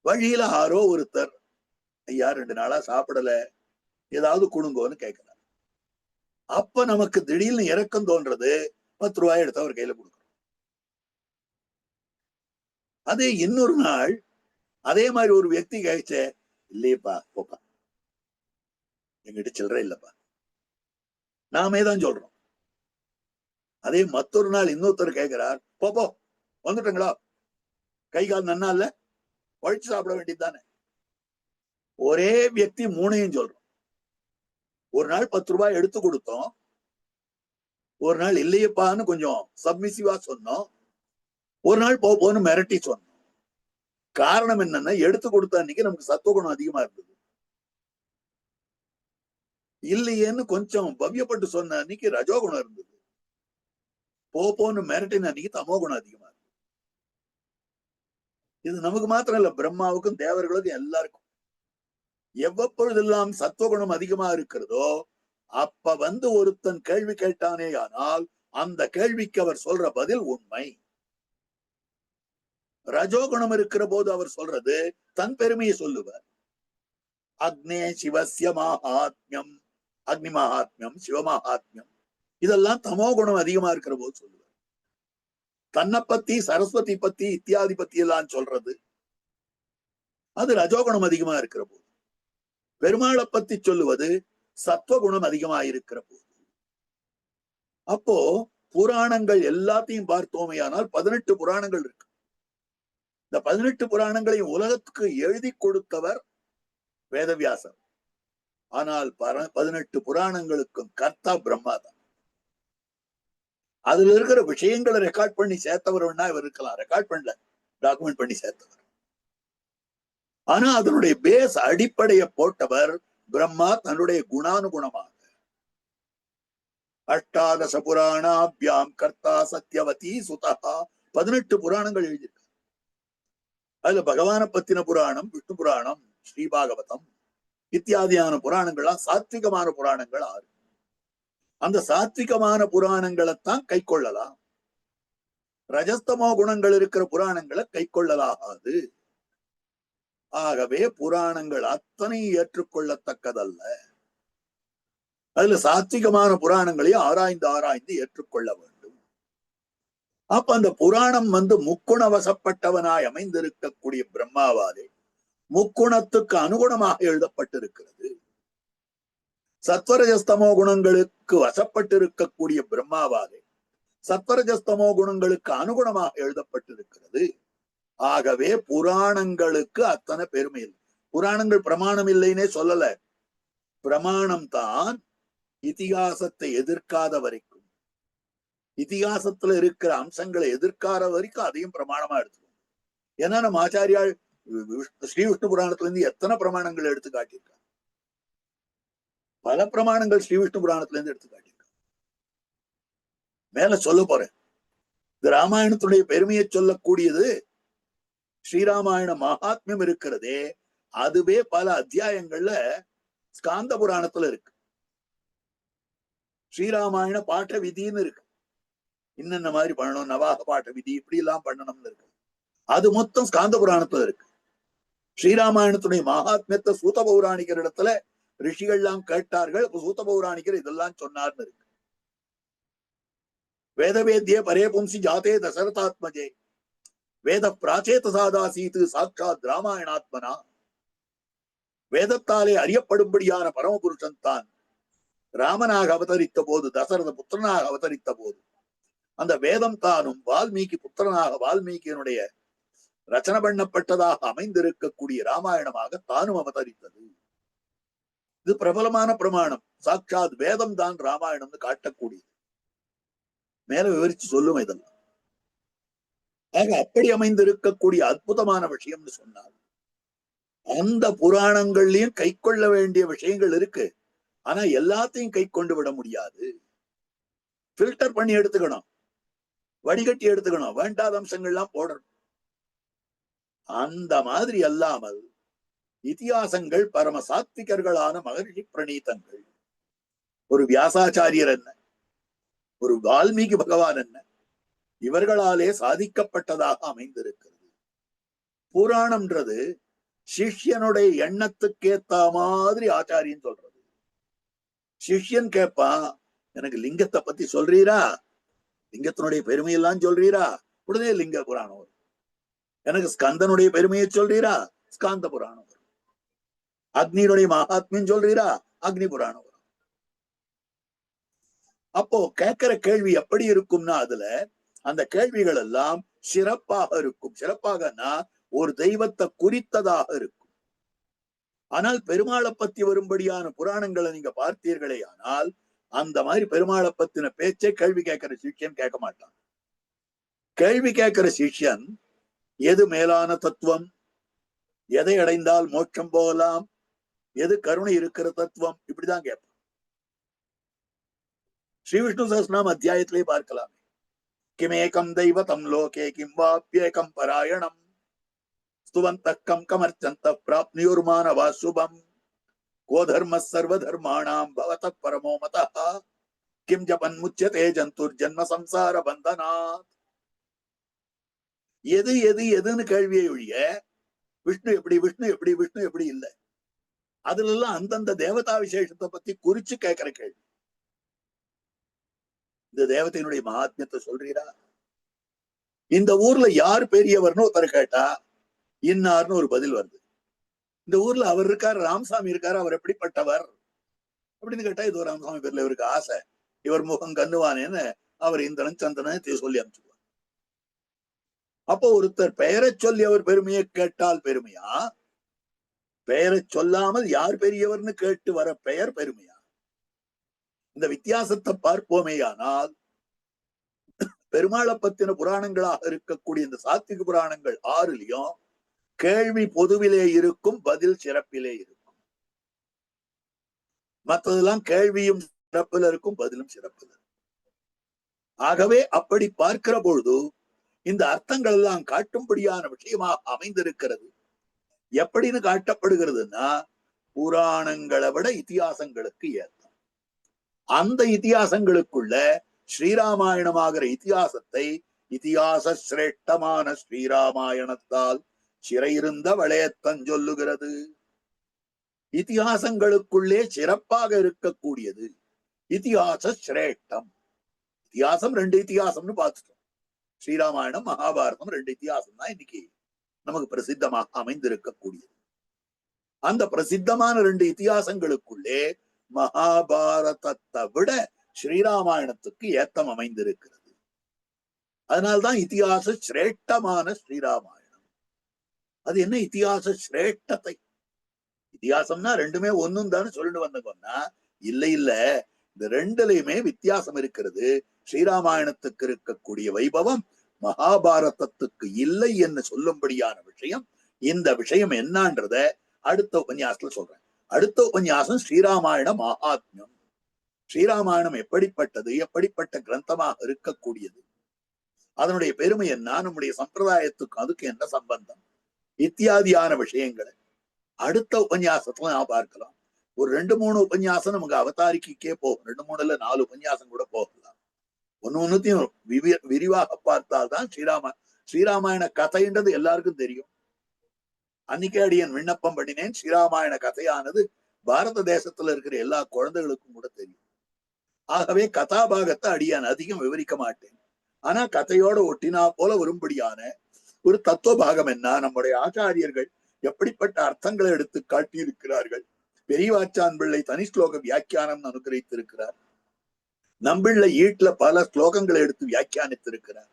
வழியில யாரோ ஒருத்தர், ஐயா 2 நாளா சாப்பிடல, ஏதாவது கொடுங்கோன்னு கேட்கிறார். அப்ப நமக்கு திடீர்னு இறக்கம் தோன்றது, 10 ரூபாய் எடுத்து அவர் கையில கொடுக்குறோம். அதே இன்னொரு நாள் அதே மாதிரி ஒரு వ్యక్తి கேட்ச, இல்லையப்பா போப்பா, எங்கிட்ட சில்லறை இல்லப்பா, நாமே தான் சொல்றோம். அதே மற்றொரு நாள் இன்னொருத்தர் கேட்கிறார், போப்போ வந்துட்டங்களா, கை கால் நன்னா இல்ல, உழைச்சு சாப்பிட வேண்டியது தானே. ஒரே వ్యక్తి 3ஐயும் சொல்றோம். ஒரு நாள் 10 ரூபாய் எடுத்து கொடுத்தோம், ஒரு நாள் இல்லையப்பான்னு கொஞ்சம் சப்மிசிவா சொன்னோம், ஒரு நாள் போன்னு மிரட்டி சொன்னோம். காரணம் என்னன்னா, எடுத்து கொடுத்த அன்னைக்கு நமக்கு சத்துவகுணம் அதிகமா இருந்தது. இல்லையேன்னு கொஞ்சம் பவ்யப்பட்டு சொன்ன அன்னைக்கு ரஜோகுணம் இருந்தது. போன்னு மிரட்டின அன்னைக்கு தமோகுணம் அதிகமா இருந்தது. இது நமக்கு மாத்திரம் இல்ல, பிரம்மாவுக்கும் தேவர்களுக்கும் எல்லாருக்கும். எவ்வப்பொழுதெல்லாம் சத்துவகுணம் அதிகமா இருக்கிறதோ அப்ப ஒருத்தன் கேள்வி கேட்டானே ஆனால் அந்த கேள்விக்கு அவர் சொல்ற பதில் உண்மை. ரஜோகுணம் இருக்கிற போது அவர் சொல்றது தன் பெருமையை சொல்லுவார். அக்னே சிவசிய மகாத்மியம், அக்னி மகாத்மியம், சிவமகாத்மியம், இதெல்லாம் தமோ குணம் அதிகமா இருக்கிற போது சொல்லுவார். தன்னை பத்தி, சரஸ்வதி பத்தி, இத்தியாதி பத்தி எல்லாம் சொல்றது அது ரஜோகுணம் அதிகமா இருக்கிற போது. பெருமாளை பத்தி சொல்லுவது சத்துவகுணம் அதிகமா இருக்கிற போது. அப்போ புராணங்கள் எல்லாத்தையும் பார்த்தோமே ஆனால் 18 புராணங்கள் இருக்கு. இந்த 18 புராணங்களையும் உலகத்துக்கு எழுதி கொடுத்தவர் வேதவியாசர். ஆனால் 18 புராணங்களுக்கும் கர்த்தா பிரம்மா தான். அதுல இருக்கிற விஷயங்களை ரெக்கார்ட் பண்ணி சேர்த்தவர்னா இவர் இருக்கலாம், ரெக்கார்ட் பண்ணல, டாக்குமெண்ட் பண்ணி சேர்த்தவர். ஆனா அதனுடைய பேஸ் அடிப்படையை போட்டவர் பிரம்மா தன்னுடைய குணானுகுணமாக. அஷ்டாதச புராணாபியாம் கர்த்தா சத்யவதி சுதா 18 புராணங்கள் எழுதியிருக்கார். அதுல பகவான பத்தின புராணம், விஷ்ணு புராணம், ஸ்ரீபாகவதம் இத்தியாதியான புராணங்கள்லாம் சாத்விகமான புராணங்கள் 6. அந்த சாத்விகமான புராணங்களைத்தான் கை கொள்ளலாம். ரஜஸ்தமோ குணங்கள் இருக்கிற புராணங்களை கை கொள்ளலாகாது. ஆகவே புராணங்கள் அத்தனை ஏற்றுக்கொள்ளத்தக்கதல்ல. அதுல சாத்விகமான புராணங்களை ஆராய்ந்து ஆராய்ந்து ஏற்றுக்கொள்ள வேண்டும். அப்ப அந்த புராணம் முக்குண வசப்பட்டவனாய் அமைந்திருக்கக்கூடிய பிரம்மாவாலே முக்குணத்துக்கு அனுகுணமாக எழுதப்பட்டிருக்கிறது. சத்வரஜஸ்தமோ குணங்களுக்கு வசப்பட்டிருக்கக்கூடிய பிரம்மாவாலே சத்வரஜஸ்தமோ குணங்களுக்கு அனுகுணமாக எழுதப்பட்டிருக்கிறது. ஆகவே புராணங்களுக்கு அத்தனை பெருமை இல்லை. புராணங்கள் பிரமாணம் இல்லைன்னே சொல்லல. பிரமாணம் தான் இதிகாசத்தை எதிர்க்காத வரைக்கும், இதிகாசத்துல இருக்கிற அம்சங்களை எதிர்க்காத வரைக்கும் அதையும் பிரமாணமா எடுத்துக்கணும். ஏன்னா நம்ம ஆச்சாரியால் ஸ்ரீ விஷ்ணு புராணத்துல இருந்து எத்தனை பிரமாணங்கள் எடுத்து காட்டியிருக்காங்க. பல பிரமாணங்கள் ஸ்ரீ விஷ்ணு புராணத்துல இருந்து எடுத்து காட்டியிருக்காங்க. மேல சொல்ல போறேன். இந்த ராமாயணத்துடைய பெருமையை சொல்லக்கூடியது ஸ்ரீராமாயண மகாத்மியம் இருக்கிறதே, அதுவே பல அத்தியாயங்கள்ல ஸ்காந்த புராணத்துல இருக்கு. ஸ்ரீராமாயண பாட்ட விதின்னு இருக்கு. இன்னென்ன மாதிரி பண்ணணும், நவாக பாட்ட விதி இப்படி எல்லாம் பண்ணணும்னு இருக்கு. அது மொத்தம் ஸ்காந்த புராணத்துல இருக்கு. ஸ்ரீராமாயணத்துடைய மகாத்மியத்தை சூத பௌராணிகர் இடத்துல ரிஷிகள்லாம் கேட்டார்கள். சூத பௌராணிகர் இதெல்லாம் சொன்னார்னு இருக்கு. வேதவேத்திய பரே பும்சி ஜாதே தசரதாத்மஜே வேத பிராச்சேத சாதாசீது சாட்சாத் ராமாயணாத்மனா. வேதத்தாலே அறியப்படும்படியான பரமபுருஷன் தான் ராமனாக அவதரித்த போது, தசரத புத்திரனாக அவதரித்த போது அந்த வேதம் தானும் வால்மீகி புத்திரனாக வால்மீகியினுடைய ரச்சனை பண்ணப்பட்டதாக அமைந்திருக்கக்கூடிய ராமாயணமாக தானும் அவதரித்தது. இது பிரபலமான பிரமாணம். சாட்சாத் வேதம் தான் ராமாயணம்னு காட்டக்கூடியது. மேல விவரிச்சு சொல்லும் இதெல்லாம். ஆக அப்படி அமைந்திருக்கக்கூடிய அற்புதமான விஷயம்னு சொன்னார். அந்த புராணங்கள்லயும் கை கொள்ள வேண்டிய விஷயங்கள் இருக்கு. ஆனா எல்லாத்தையும் கை கொண்டு விட முடியாது. பில்டர் பண்ணி எடுத்துக்கணும், வடிகட்டி எடுத்துக்கணும், வேண்டாத அம்சங்கள்லாம் போடணும். அந்த மாதிரி அல்லாமல் இதிகாசங்கள் பரம சாத்விகர்களான மகர்ஷி பிரணீதங்கள், ஒரு வியாசாச்சாரியர் என்ன, ஒரு வால்மீகி பகவான் என்ன, இவர்களாலே சாதிக்கப்பட்டதாக அமைந்திருக்கிறது. புராணம்ன்றது சிஷ்யனுடைய எண்ணத்துக்கேத்த மாதிரி ஆச்சாரியன் சொல்றது. சிஷ்யன் கேட்பான், எனக்கு லிங்கத்தை பத்தி சொல்றீரா, லிங்கத்தினுடைய பெருமையெல்லாம் சொல்றீரா, உடனே லிங்க புராணம் வரும். எனக்கு ஸ்கந்தனுடைய பெருமையை சொல்றீரா, ஸ்காந்த புராணம் வரும். அக்னியுடைய மகாத்மியம் சொல்றீரா, அக்னி புராணம் வரும். அப்போ கேட்கிற கேள்வி எப்படி இருக்கும்னா, அதுல அந்த கேள்விகள் எல்லாம் சிறப்பாக இருக்கும். சிறப்பாகனா ஒரு தெய்வத்தை குறித்ததாக இருக்கும். ஆனால் பெருமாளை பத்தி வரும்படியான புராணங்களை நீங்க பார்த்தீர்களே ஆனால் அந்த மாதிரி பெருமாளை பத்தின பேச்சை கேள்வி கேட்கிற சிஷ்யன் கேட்க மாட்டான். கேள்வி கேட்கிற சிஷ்யன் எது மேலான தத்துவம், எதை அடைந்தால் மோட்சம் போகலாம், எது கருணை இருக்கிற தத்துவம், இப்படிதான் கேட்பான். ஸ்ரீ விஷ்ணு சஹஸ்ரநாம அத்தியாயத்திலே பார்க்கலாம். கிமேகம் தெய்வதம் லோகே கிம் வாப்யேகம் பராயணம் ஸ்துவந்தக்கம் கமர்ச்சந்த பிராப்னியுர்மானவா சுபம் கோதர்ம சர்வதர்மாணாம் பவத பரமோ மதः கிம் ஜபன் முச்யதே ஜந்துர் ஜன்ம சம்சார பந்தனாத். எது எது எதுன்னு கேள்வியை ஒழிய விஷ்ணு எப்படி விஷ்ணு எப்படி விஷ்ணு எப்படி இல்லை. அதுல எல்லாம் அந்தந்த தேவதா விசேஷத்தை பத்தி குறிச்சு கேட்கிற கேள்வி. இந்த தேவதையினுடைய மகாத்மியத்தை சொல்றீரா? இந்த ஊர்ல யார் பெரியவர்னு ஒருத்தர் கேட்டா இன்னார்னு ஒரு பதில் வருது. இந்த ஊர்ல அவர் இருக்காரு, ராமசாமி இருக்காரு, அவர் எப்படிப்பட்டவர் அப்படின்னு கேட்டா இது ஒரு ராமசாமி பேர்ல இவருக்கு ஆசை, இவர் முகம் கண்ணுவானேன்னு அவர் இந்திரன் சந்திரனை சொல்லி அனுப்பிச்சுடுவார். அப்போ ஒருத்தர் பெயரை சொல்லி அவர் பெருமையை கேட்டால் பெருமையா, பெயரை சொல்லாமல் யார் பெரியவர்னு கேட்டு வர பெயர் பெருமையா? இந்த வித்தியாசத்தை பார்ப்போமேயானால் பெருமாளை பத்தின புராணங்களாக இருக்கக்கூடிய இந்த சாத்விக புராணங்கள் 6லயும் கேள்வி பொதுவிலே இருக்கும், பதில் சிறப்பிலே இருக்கும். மற்றதெல்லாம் கேள்வியும் சிறப்பில் இருக்கும், பதிலும் சிறப்பில். ஆகவே அப்படி பார்க்கிற பொழுது இந்த அர்த்தங்கள் எல்லாம் காட்டும்படியான விஷயமாக அமைந்திருக்கிறது. எப்படின்னு காட்டப்படுகிறதுன்னா புராணங்களை விட இத்தியாசங்களுக்கு ஏற்றம். அந்த இத்தியாசங்களுக்குள்ள ஸ்ரீராமாயணமாகிற இத்தியாசத்தை இத்தியாச சிரேஷ்டமான ஸ்ரீராமாயணத்தால் சிறையிருந்த வளையத்தன் சொல்லுகிறது. இத்தியாசங்களுக்குள்ளே சிறப்பாக இருக்கக்கூடியது இத்தியாச சிரேஷ்டம். இத்தியாசம் 2 இத்தியாசம்னு பார்த்துட்டோம். ஸ்ரீராமாயணம் மகாபாரதம் 2 இத்தியாசம் தான் இன்னைக்கு நமக்கு பிரசித்தமாக அமைந்திருக்கக்கூடியது. அந்த பிரசித்தமான 2 இத்தியாசங்களுக்குள்ளே மகாபாரதத்தை விட ஸ்ரீராமாயணத்துக்கு ஏத்தம் அமைந்திருக்கிறது. அதனால்தான் இத்தியாச சிரேஷ்டமான ஸ்ரீராமாயணம். அது என்ன இத்தியாச சிரேஷ்டத்தை? இத்தியாசம்னா 2மே ஒண்ணும் தானே சொல்லிட்டு வந்தோம்னா இல்ல இல்ல, இந்த 2லயுமே வித்தியாசம் இருக்கிறது. ஸ்ரீராமாயணத்துக்கு இருக்கக்கூடிய வைபவம் மகாபாரதத்துக்கு இல்லை என்று சொல்லும்படியான விஷயம். இந்த விஷயம் என்னன்றத அடுத்த உபன்யாசத்துல சொல்றேன். அடுத்த உபன்யாசம் ஸ்ரீராமாயண மகாத்மியம். ஸ்ரீராமாயணம் எப்படிப்பட்டது, எப்படிப்பட்ட கிரந்தமாக இருக்கக்கூடியது, அதனுடைய பெருமை என்ன, நம்முடைய சம்பிரதாயத்துக்கு அதுக்கு என்ன சம்பந்தம் இத்தியாதியான விஷயங்களை அடுத்த உபன்யாசத்துல நான் பார்க்கலாம். ஒரு 2-3 உபன்யாசம் நமக்கு அவதாரிக்கே போகும். 2-3 இல்ல 4 உபன்யாசம் கூட போகலாம். ஒன்னொன்னுத்தையும் விரிவாக பார்த்தால்தான் ஸ்ரீராமாயண கதைன்றது எல்லாருக்கும் தெரியும். அன்னைக்கே அடியன் விண்ணப்பம் பண்ணினேன், ஸ்ரீராமாயண கதையானது பாரத தேசத்துல இருக்கிற எல்லா குழந்தைகளுக்கும் கூட தெரியும். ஆகவே கதாபாகத்தை அடியான் அதிகம் விவரிக்க மாட்டேன். ஆனா கதையோட ஒட்டினா போல வரும்படியான ஒரு தத்துவ பாகம் என்ன, நம்முடைய ஆச்சாரியர்கள் எப்படிப்பட்ட அர்த்தங்களை எடுத்து காட்டியிருக்கிறார்கள். பெரியவாச்சான் பிள்ளை தனி ஸ்லோக வியாக்கியானம் அனுகிரகித்திருக்கிறார். நம்பிள்ளை ஈட்டுல பல ஸ்லோகங்களை எடுத்து வியாக்கியானித்திருக்கிறார்.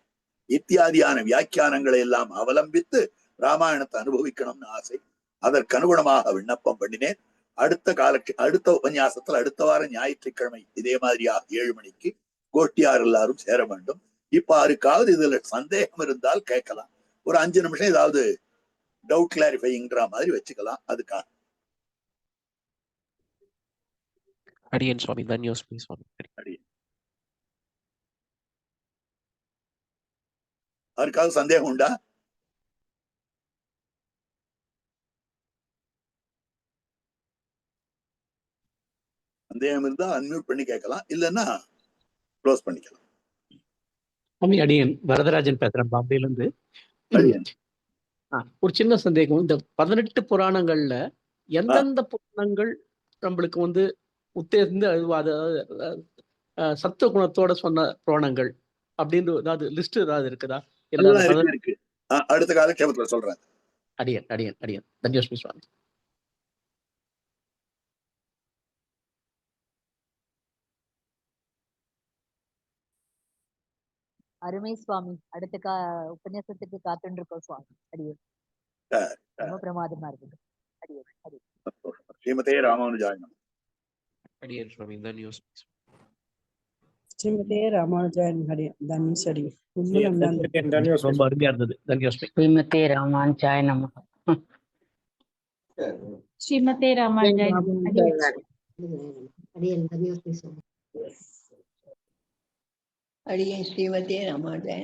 இத்தியாதியான வியாக்கியானங்களை எல்லாம் அவலம்பித்து ராமாயணத்தை அனுபவிக்கணும்னு ஆசை. அதற்கு அனுகுணமாக விண்ணப்பம் பண்ணினேன். அடுத்த உபன்யாசத்துல அடுத்த வாரம் ஞாயிற்றுக்கிழமை இதே மாதிரியா 7 மணிக்கு கோட்டியார் எல்லாரும் சேர வேண்டும். இப்ப யாருக்காவது இதுல சந்தேகம் இருந்தால் கேட்கலாம். ஒரு 5 நிமிஷம் ஏதாவது டவுட் கிளாரிஃபைங்கிற மாதிரி வச்சுக்கலாம். அதுக்காக அடியன் சுவாமி, தன்யோஸ்மி சுவாமி. யாருக்காவது சந்தேகம் உண்டா? சந்தேகம் இருந்தா அன்மியூட் பண்ணி கேட்கலாம், இல்லைன்னா க்ளோஸ் பண்ணிக்கலாம். சுவாமி, அடியன் வரதராஜன் பேசுறேன், பாம்பேல இருந்து. ஒரு சின்ன சந்தேகம். இந்த 18 புராணங்கள்ல எந்தெந்த புராணங்கள் நம்மளுக்கு உத்தேர்ந்து சத்துவ குணத்தோட சொன்ன புராணங்கள் அப்படின்னு ஏதாவது லிஸ்ட் ஏதாவது இருக்குதா? இருக்கு. அடுத்த காலக்ஷேபத்துல சொல்றேன். அடியன் அடியன் அடியன் தன்யோஸ்மி சுவாமி. அருமை சுவாமி. அடுத்த உபன்யாசத்துக்கு காத்துட்டு இருக்கோம் சுவாமி. அடியே ரொம்ப பிரமாதமா இருக்குது. ஸ்ரீமதே ராமானுஜாய நமः. அடியேன் சுவாமி தன்யோஸ் ஸ்ரீமதே ராமானுஜாயன் ஹரி தனுஷரி ரொம்ப அருமையா இருந்தது. தன்யோஸ்மி. ஸ்ரீமதே ராமானுஜாய நமः. ஸ்ரீமதே ராமானுஜாய அடியேன் ஸ்ரீமதே ராமானுஜாய